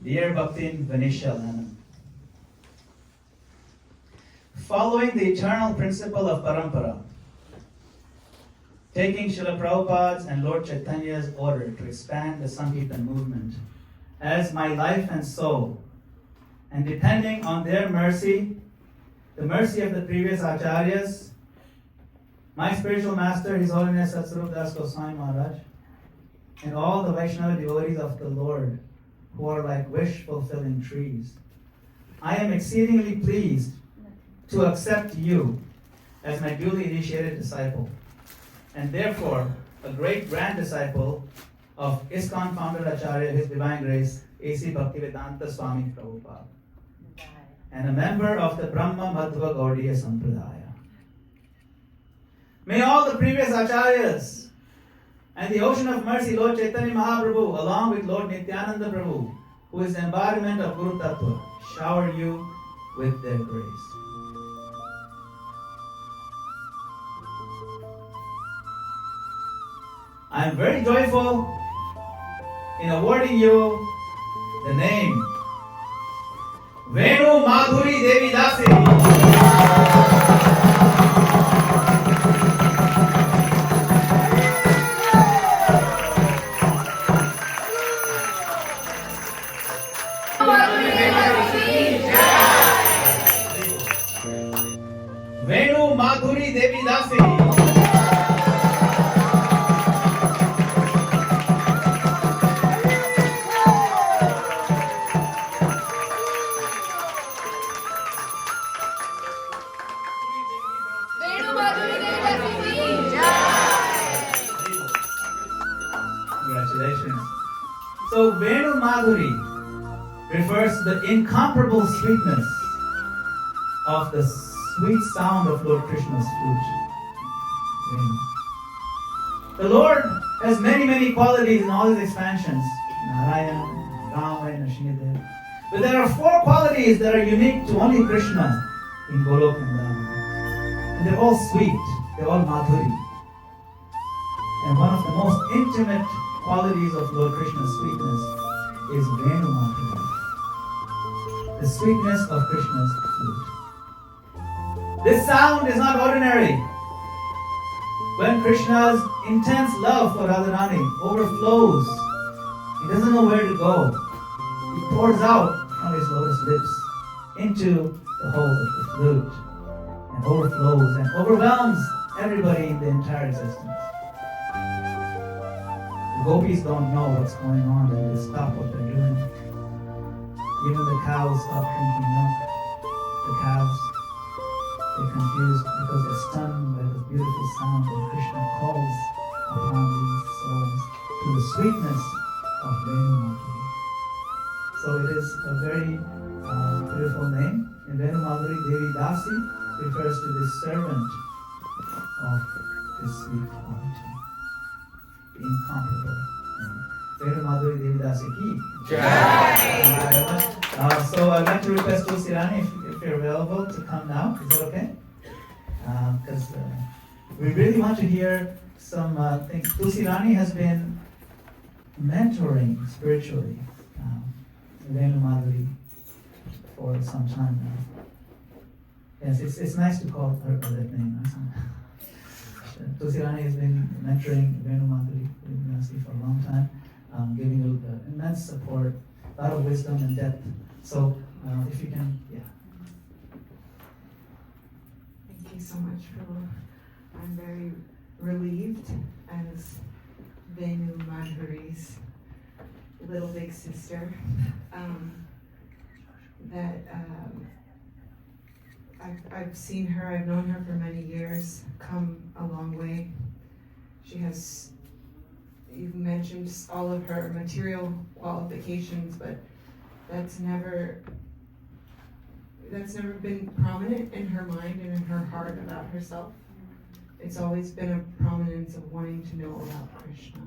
Dear Bhakti Venetia, Lannon. Following the eternal principle of parampara, taking Srila Prabhupada's and Lord Chaitanya's order to expand the Sankirtan movement as my life and soul, and depending on their mercy, the mercy of the previous acharyas, my spiritual master, His Holiness Satsvarup Das Goswami Maharaj, and all the Vaishnava devotees of the Lord who are like wish-fulfilling trees, I am exceedingly pleased to accept you as my duly initiated disciple, and therefore a great grand disciple of ISKCON founder Acharya, His Divine Grace, A.C. Bhaktivedanta Swami Prabhupada, and a member of the Brahma Madhva Gaudiya Sampradaya. May all the previous acharyas and the ocean of mercy, Lord Chaitanya Mahaprabhu, along with Lord Nityananda Prabhu, who is the embodiment of Guru Tattva, shower you with their grace. I am very joyful in awarding you the name Venu Madhuri Devi Dasi. Venu Madhuri Devi Dasi. Congratulations. So Venu Madhuri refers to the incomparable sweetness of the sweet sound of Lord Krishna's flute. Venu. The Lord has many qualities in all His expansions. Narayana, Rama, and Nrsimhadev. But there are 4 qualities that are unique to only Krishna in Golok and Dham. And they're all sweet. They're all Madhuri. And one of the most intimate qualities of Lord Krishna's sweetness is Venu Madhuri, the sweetness of Krishna's flute. This sound is not ordinary. When Krishna's intense love for Radharani overflows, he doesn't know where to go. He pours out from his lotus lips into the hole of the flute and overflows and overwhelms everybody in the entire existence. The gopis don't know what's going on and they stop what they're doing. Even the cows stop drinking milk. The calves, they're confused because they're stunned by the beautiful sound when Krishna calls upon these souls to the sweetness of Venu Madhuri. So it is a very beautiful name. And Venu Madhuri Devi Dasi refers to this servant of this sweet quality. Incomparable name. Venu Madhuri Devi Dasi ki. Thank you very much. So I'd like to request Tulsi Rani if you're available to come now. Is that okay? Because we really want to hear some things. Tulsi Rani has been mentoring spiritually Venu Madhuri for some time now. Yes, it's nice to call her by that name. Tulsi Rani has been mentoring Venu Madhuri for a long time, giving immense support, a lot of wisdom and depth. So if you can, yeah. Thank you so much, Prabhu. I'm very relieved as Venu Madhuri's little big sister that I've seen her, I've known her for many years, come a long way. She has, you've mentioned all of her material qualifications, but that's never been prominent in her mind and in her heart about herself. It's always been a prominence of wanting to know about Krishna.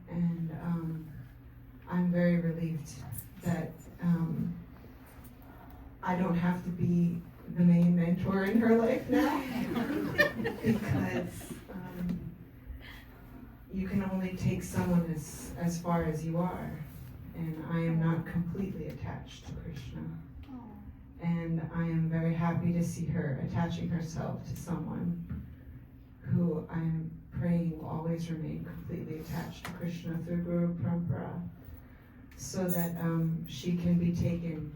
And I'm very relieved that I don't have to be the main mentor in her life now because you can only take someone as far as you are. and I am not completely attached to Krishna. And I am very happy to see her attaching herself to someone who I'm praying will always remain completely attached to Krishna through Guru Parampara, so that she can be taken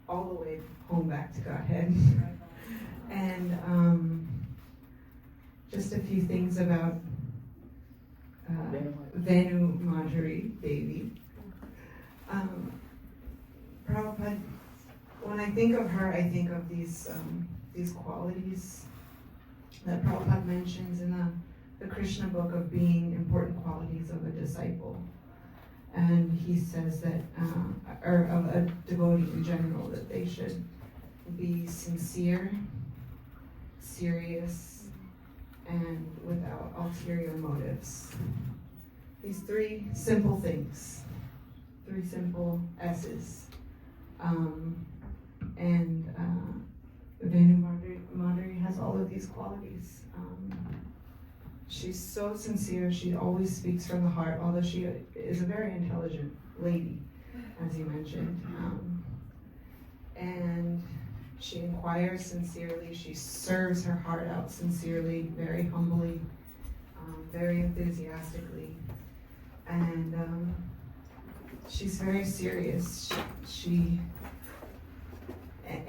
all the way home back to Godhead. And just a few things about Venu Madhuri Devi. Prabhupada, when I think of her, I think of these qualities that Prabhupada mentions in the Krishna book of being important qualities of a disciple. And he says that, or of a devotee in general, that they should be sincere, serious, and without ulterior motives. These three simple things, three simple S's. Venu Madhuri has all of these qualities. She's so sincere, she always speaks from the heart, although she is a very intelligent lady, as you mentioned. And she inquires sincerely, she serves her heart out sincerely, very humbly, very enthusiastically. And she's very serious.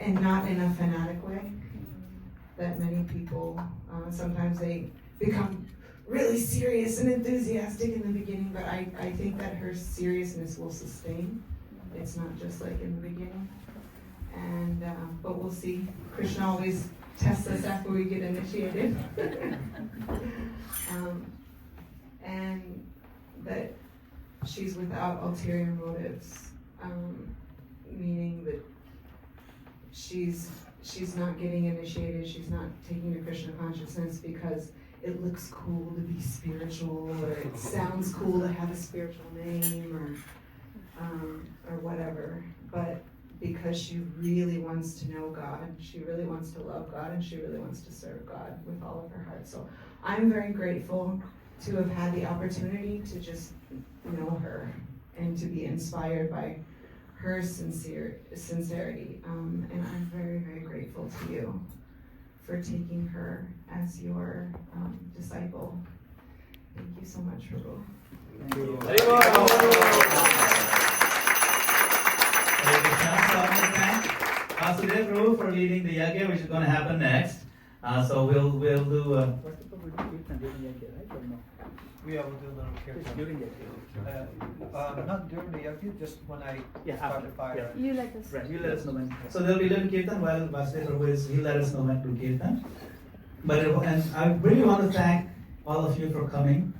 And not in a fanatic way, that many people, sometimes they become really serious and enthusiastic in the beginning, but I think that her seriousness will sustain. It's not just like in the beginning. And but we'll see. Krishna always tests us after we get initiated. And that she's without ulterior motives, meaning that she's not getting initiated, she's not taking to Krishna consciousness because it looks cool to be spiritual, or it sounds cool to have a spiritual name, or whatever, but because she really wants to know God, she really wants to love God, and she really wants to serve God with all of her heart. So I'm very grateful to have had the opportunity to just know her and to be inspired by her sincerity. And I'm very, very grateful to you for taking her as your disciple. Thank you so much, Prabhu. Thank you. Hare Krishna. So I want to thank Vasudev Prabhu for leading the yagya, which is going to happen next. So we'll do. What's the Prabhu do Kirtan during yagya, right? Or no? We will do a little Kirtan. During yagya. Not during the yagya, just when I start after the fire. Yeah. You let us. Right, you let us know when. So there'll be little Kirtan while Vasudev Prabhu is, he'll let us know when to Kirtan. But and I really want to thank all of you for coming.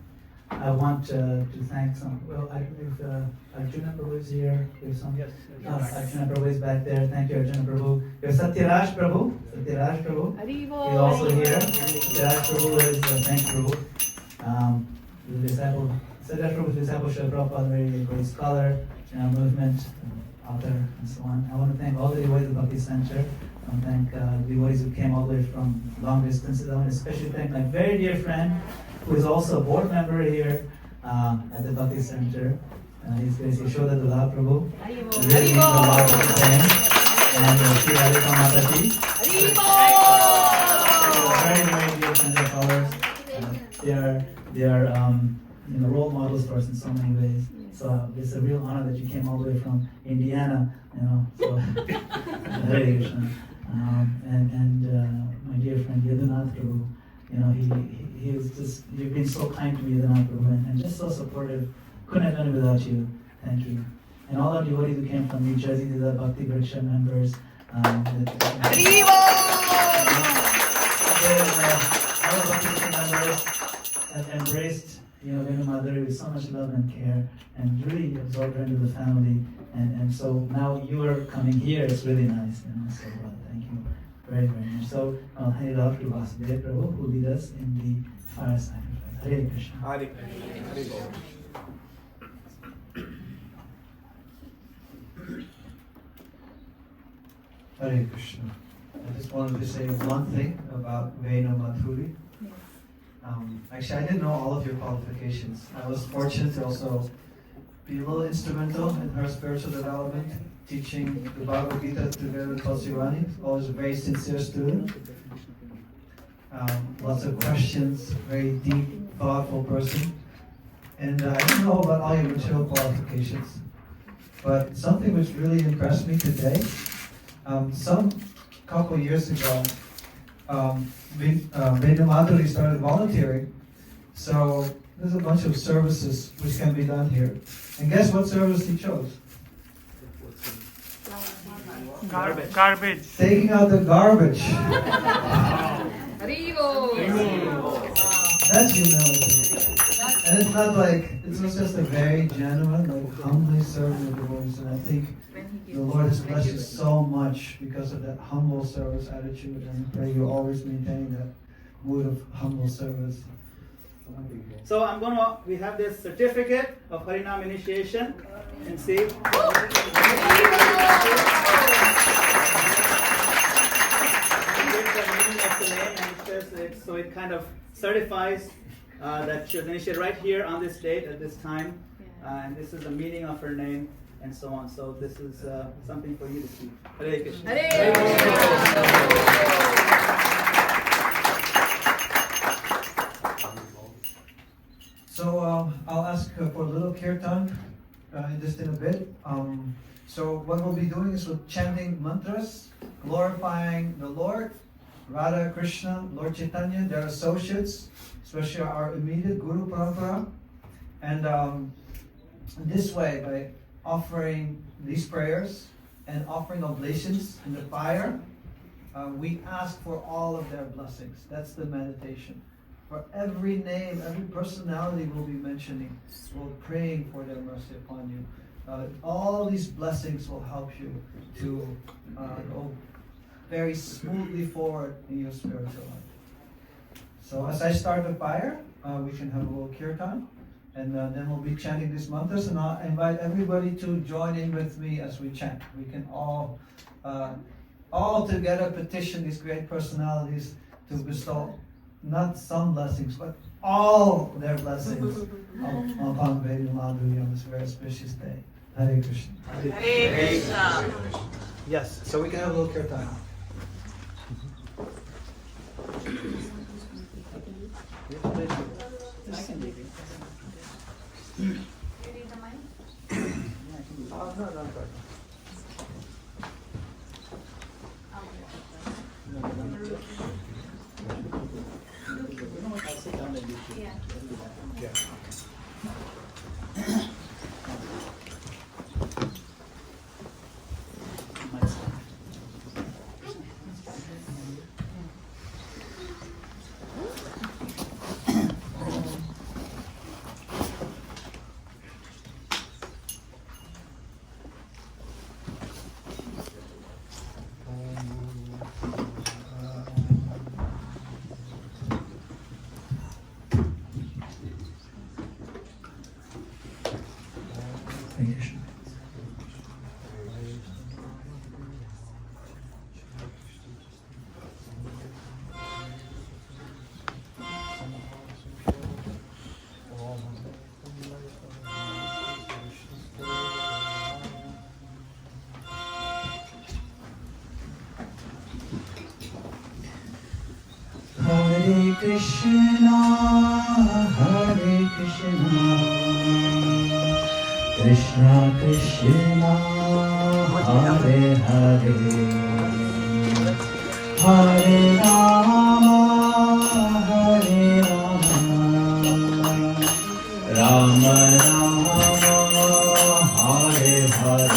I want to thank some. Well, I don't know if Arjuna Prabhu is here. We have some. Yes. Arjuna Prabhu is back there. Thank you, Arjuna Prabhu. We have Satyaraj Prabhu. Satyaraj Prabhu is also here. Satyaraj Prabhu is thank Prabhu. The disciple. Satyaraj Prabhu is disciple Srila Prabhupada, very great scholar, movement, author, and so on. I want to thank all the devotees of the Bhakti Center. I want to thank devotees who came all the way from long distances. I want to especially thank my very dear friend, who is also a board member here at the Bhakti Center. He's basically Shoda Dula Prabhu. It really means a lot to him. And Sri Radhika Mataji. Very, very dear friends of ours. They are role models for us in so many ways. So it's a real honor that you came all the way from Indiana. So Hare Krishna. And my dear friend Yadunath Prabhu. He was just, you've been so kind to me, Yadunath Prabhu, and just so supportive. Couldn't have done it without you. Thank you. And all our devotees who came from New Jersey, these are Bhakti Vriksha members. All the Bhakti Vriksha members have embraced Venu Madhuri with so much love and care, and really absorbed her into the family. And so now you are coming here, it's really nice. So thank you very, very much. So I'll hand it off to Vasudev Prabhu, who lead us in the fire sacrifice. Hare Krishna. Hare Krishna. Hare Krishna. I just wanted to say one thing about Venu Madhuri. Actually, I didn't know all of your qualifications. I was fortunate to also be a little instrumental in her spiritual development, teaching the Bhagavad Gita together with Tulsi Rani. Always a very sincere student. Lots of questions, very deep, thoughtful person. And I don't know about all your material qualifications, but something which really impressed me today, some couple years ago, Madana-gopāla started volunteering. So there's a bunch of services which can be done here. And guess what service he chose? Garbage. Taking out the garbage. That's humility. And it's not like, it's just a very genuine, like humbly serving the devotees. And I think the Lord has blessed you so much because of that humble service attitude. And I pray you always maintain that mood of humble service. So we have this certificate of Harinam initiation, and see. So it kind of certifies that she was initiated right here on this date at this time, and this is the meaning of her name, and so on. So this is something for you to see. Hare Krishna. Hare Krishna. So I'll ask for a little kirtan just in a bit. So what we'll be doing is we're chanting mantras, glorifying the Lord, Radha, Krishna, Lord Chaitanya, their associates, especially our immediate Guru Parampara. And this way, by offering these prayers and offering oblations in the fire, we ask for all of their blessings. That's the meditation. For every name, every personality we'll be mentioning, we're praying for their mercy upon you. All these blessings will help you to go very smoothly forward in your spiritual life. So as I start the fire, we can have a little kirtan, and then we'll be chanting these mantras, and I'll invite everybody to join in with me as we chant. We can all together petition these great personalities to bestow not some blessings, but all their blessings upon Madhuri on this very auspicious day. Hare Krishna. Hare Krishna. Yes, so we can have a little kirtan. Hare Krishna, Hare Krishna, Krishna Krishna, Hare Hare, Hare Rama, Hare Rama, Rama Rama, Hare Hare.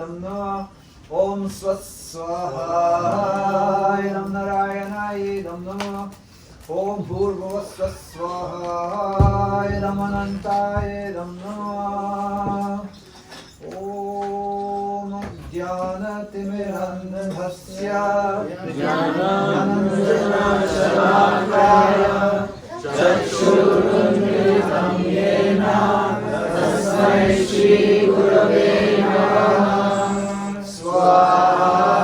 नमः ओम स्वस्वाहाय नम नारायणाय नमः ओम भूर्भुवस्सुः स्वाहाय नम अनंताय नमः ओम ज्ञानतिमिरन्धस्य ज्ञानञ्जनशलाकाय चक्षुरुन्मिलितं येन तस्मै श्रीगुरवे नमः स्वाहाय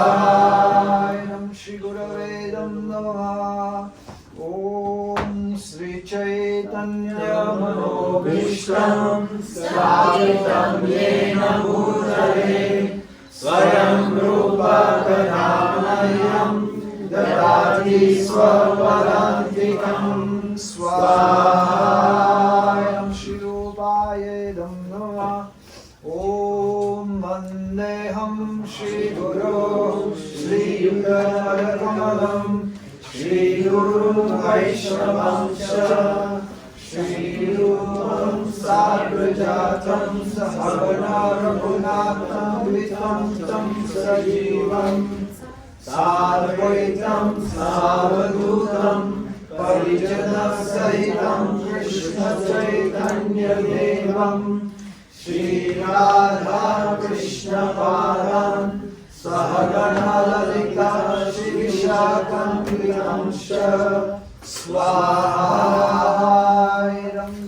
नमः श्रीगुरवे नमः ओम श्रीचैतन्यमनोभीष्टं स्थापितं येन भूतले स्वयं रूपा कदा मह्यं ददाति स्वपदान्तिकं स्वाहाय श्रीरूपाय नमः ॐ वन्देऽहं श्रीगुरो श्रीयुगकमलं श्रीगुरुं वैष्णवं च श्रीरूपं साग्रजातं सहगणा रघुनाथान्वितं तं सजीवं साद्वैतं सावधूतं परिजनसहितं कृष्णचैतन्यदेवं श्रीराधा कृष्णपादान् सहगणा ललिता श्रीविशाखान्वितांश्च स्वाहाय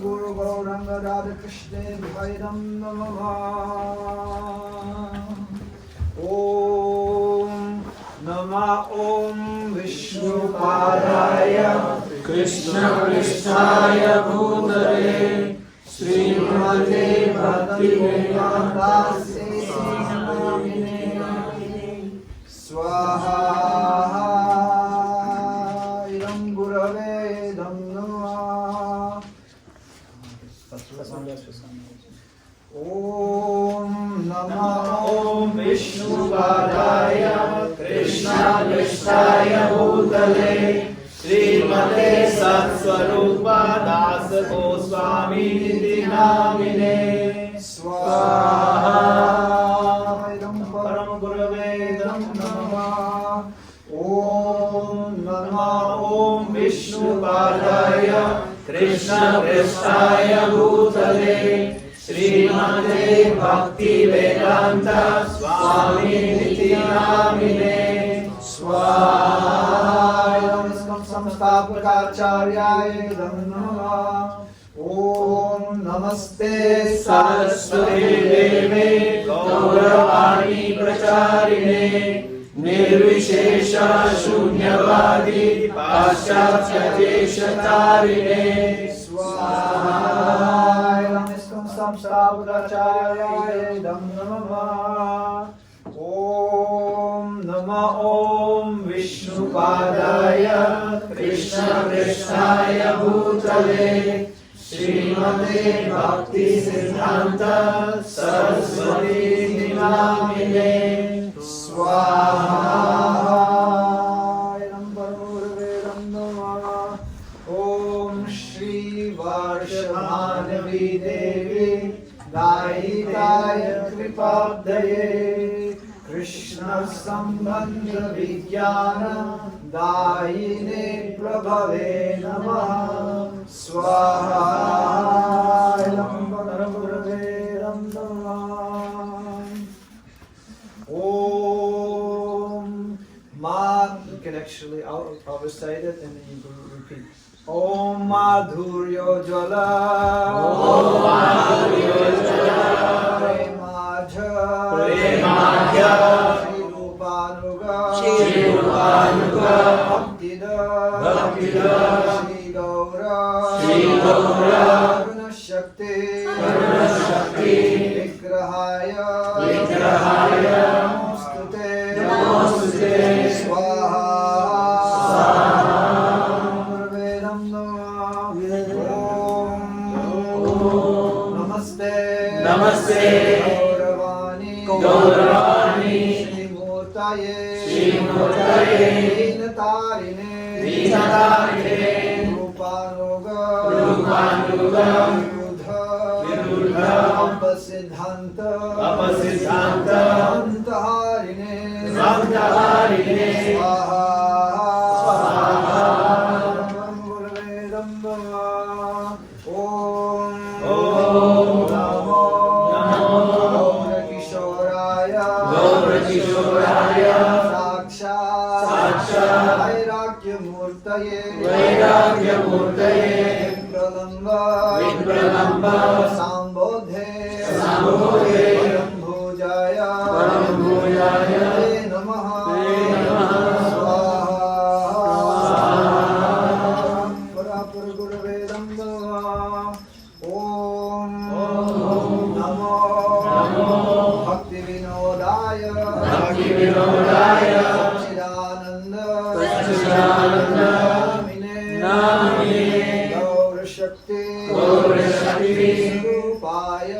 गुरुगौरंग राधाकृष्णे भैरं नमः ॐ नमः ॐ विष्णुपादाय कृष्णपृष्ठाय भूतले श्रीमते भक्तिवेदान्तास्ते नामिने स्वाहा गुरवे नमः ॐ नमः ॐ विष्णुपादाय कृष्णपृष्ठाय भूतले श्रीमते सत्स्वरूपादास गोस्वामीति नामिने स्वाहा परम गुरवे नमः ॐ नमः ॐ विष्णुपादाय कृष्णपृष्ठाय भूतले श्रीमते भक्ति वेदांत स्वामीति नामिने स्वाहा संस्थापकाचार्याय नमः ॐ नमस्ते सरस्वती देवे गौरवाणी प्रचारिणे निर्विशेष शून्यवादी पाश्चात्यदेशतारिणे स्वाहाय संस्थापकाचार्याय नमः ॐ नमः ॐ विष्णुपादाय कृष्णपृष्ठाय भूतले श्रीमते भक्ति सिद्धांत सरस्वती नामिने स्वाहाय नमः ॐ श्री वार्षमानवी देवी दायिकाय कृपाब्धये कृष्ण संबंध विज्ञान दायिने प्रभवे नमः स्वाहाय गुरवे नमः Om You can actually I'll recite it and then you can repeat. Om Madhuryo Jala Om Madhuryo Jala Premaja Shri Rupanuga Bhaktida Shri Gaura Karuna Shakti Vigrahaya Namostute Swaha Gurave Namaha Om Namaste Gauravani Shri Murtaye Dinatarine Rupanuga Virudha अपसिद्धांत अंतहारिणे स्वाहा गुरवे नमः। ओम नमो गौरकिशोराय साक्षात् वैराग्यमूर्तये विप्रलम्ब सांबोधे परम भूजाय नमः। स्वाहा गुरवे नमः। ओम नमो भक्ति विनोदाय सच्चिदानंद नामिने गौरशक्ति स्वरूपाय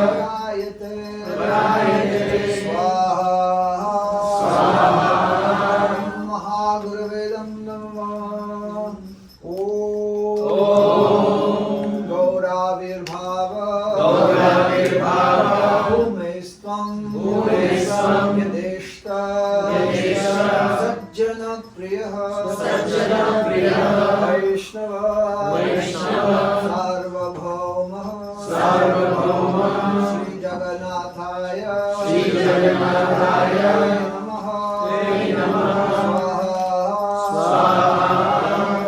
रूपानुगायते स्वाहा महागुरवे नमः। ओम गौराविर्भाव भूमेस्त्वं यदेष्ट सज्जन प्रियः वैष्णव सार्वभौमः श्री जगन्नाथाय नमः। स्वाहा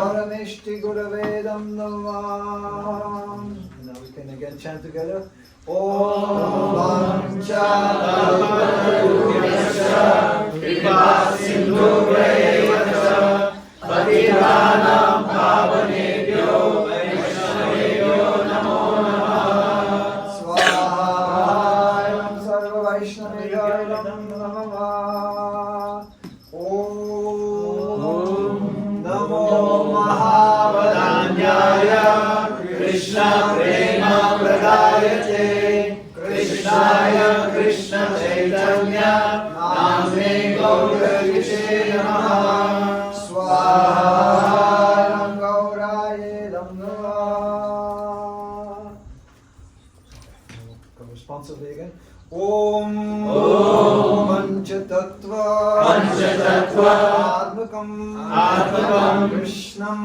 परमेष्टि गुरवे नमः। Now we can again chant together. Om Vancha Kripa Sindhu Patitanam Pavanebhyo Vaishnavebhyo Namo Namah. Swaha Sarva Vaishnavebhyo Namo Om Namo Mahavadanyaya Krishna Prema Pradayate Krishnaya Krishna Chaitanya Namne Gauragise Namaha. Swaha Gauraye Namaha. Come responsively again. Om Panchatattva Atmakam Krishnam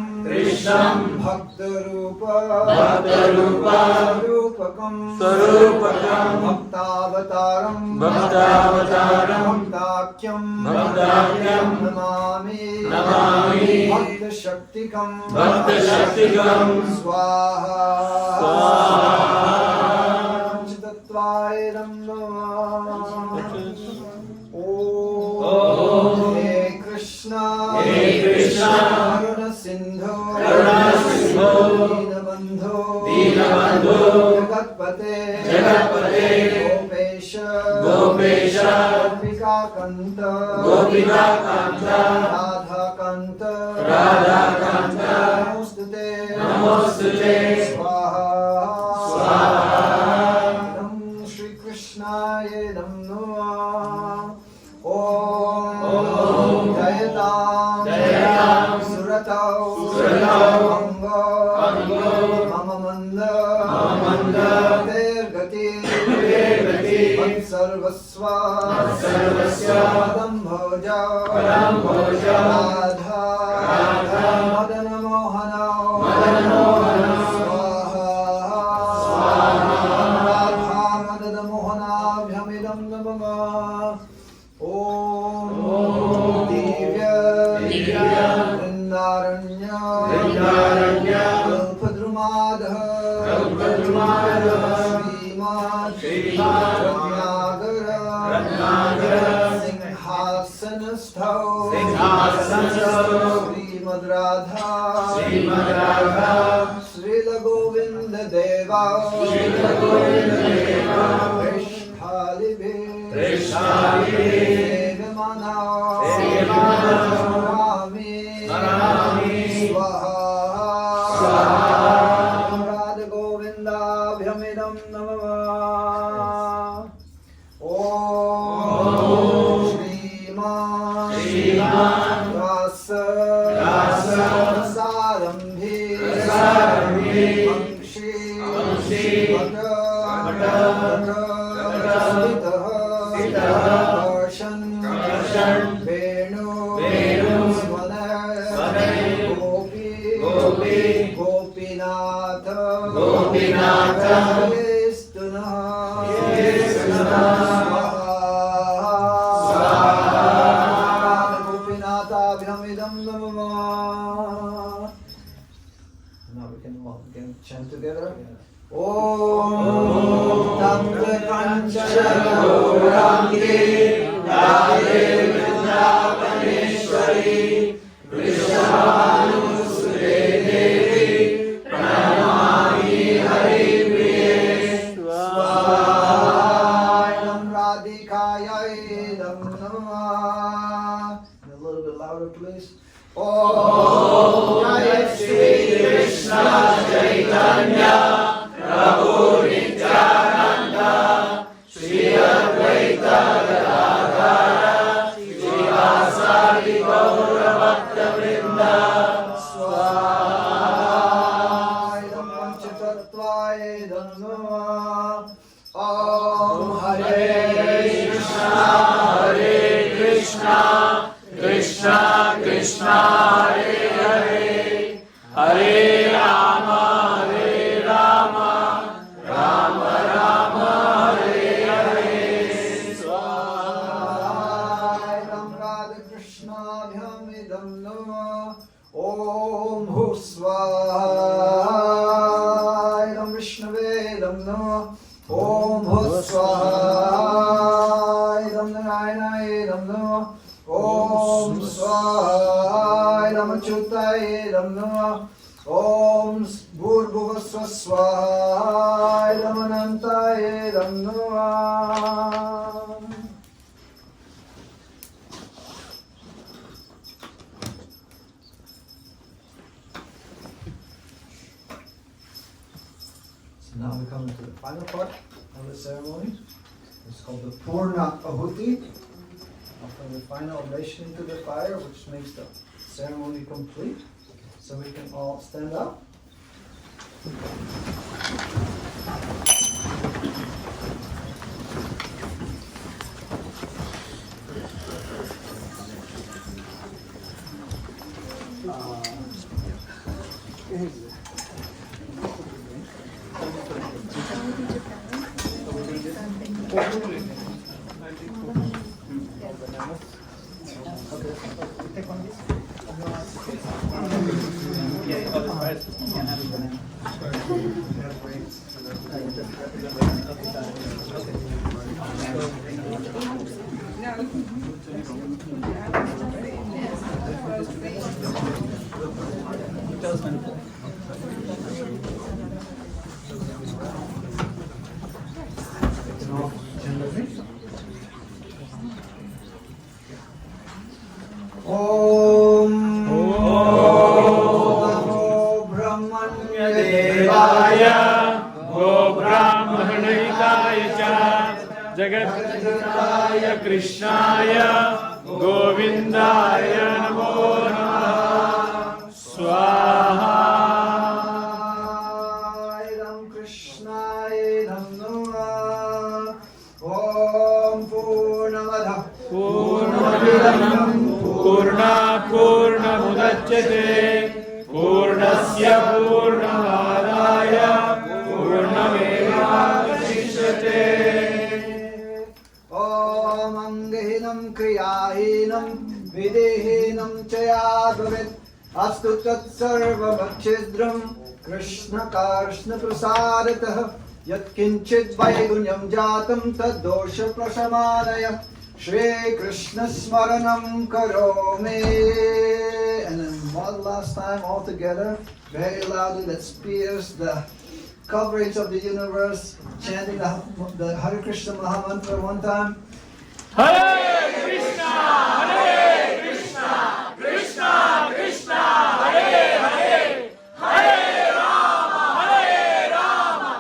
Bhaktarupa Sarupakam Bhaktavataram Bhaktakyam Namami Bhakta Shaktikam Swaha Panchatattvaye Namaha. Om He Krishna Karuna Sindhu Dinabandhu Jagatpate Gopesha Gopika Kanta Radha Kanta Namostute Swaha Nam Shri Krishnaye Namaha. Om Jayatam Suratau Ango Mamamanda Tergati Sarvasva Padambhoja Radha Madana-gopāla Swaha Radha Madana-gopāla Namah. Om Divya Vrindaranya Kalpadrumadha Srimad Ratnagara Singhasanastaho Srimad Radha Srila Govinda Deva Sevamana Smarami Swaha Radha Govinda Bhyamidam Namah. Om Shriman Rasa Sarambhi Now we can all again chant together. Om Tatra Panchagaurangi Radhe Vrindavaneshwari Vrishabhanusude Devi Pranamami Haripriye Swahayam Radhikayai Nam Namah. A little bit louder, please. Om Jai Shri Krishna Chaitanya Prabhu Nityananda Shri Advaita Gadadhara Srivasadi Gaura Bhakta Vrinda Swahayam Panchatattvaye Namah. Om Hare Krishna Hare Krishna Krishna Krishna Hare Hare Hare Rama Hare Rama Rama Rama Hare Hare Swahayam Radha Krishna Bhyamidam Namah. Om Bhuswahayam Vishnavedam Namah. Om Bhuswahayam Narayanavedam Namah. Om Swahayam Achyutayam Namah. Om Bhurbhuvasva Swahayam Anantayam Namah. So now we come to the final part of the ceremony. It's called the Purna Ahuti. Offer the final oblation into the fire, which makes the ceremony complete. So we can all stand up. जगद्गुरुनाय कृष्णाय गोविन्दाय नमो नमः स्वाहा कृष्णाय नमः ॐ पूर्णमदः पूर्णमिदं पूर्णात् पूर्णमुदच्यते पूर्णस्य पूर्णमादाय पूर्णमेवावशिष्यते ॐ अङ्गहीनं क्रियाहीनं विधिहीनं च यादवेत् अस्तु तत्सर्वमच्छिद्रं कृष्णकार्ष्णप्रसादतः यत्किञ्चित् वैगुण्यं जातं तद्दोषप्रशमानय श्रीकृष्णस्मरणं करोमि. And then one last time all together, very loudly, let's pierce the coverage of the universe, chanting the Hare Krishna Mahamantra one time. Hare Krishna, Krishna Krishna, Hare Hare, Hare Rama, Rama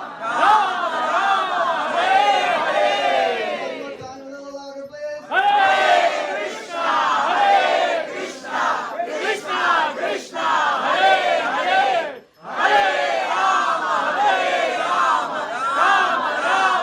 Rama, Hare Hare. One more time, a little louder, please. Hare Krishna, Krishna Krishna, Hare Hare, Hare Rama, Rama Rama,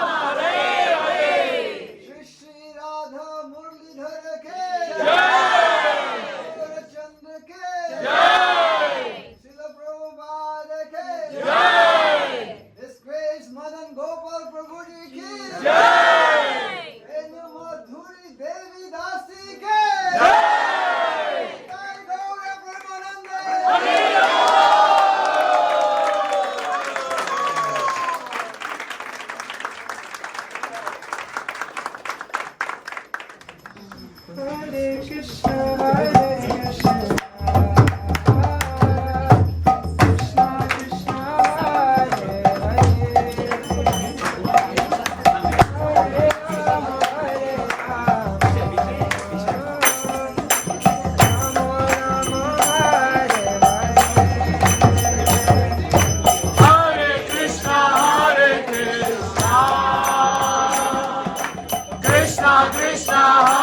Krishna Krishna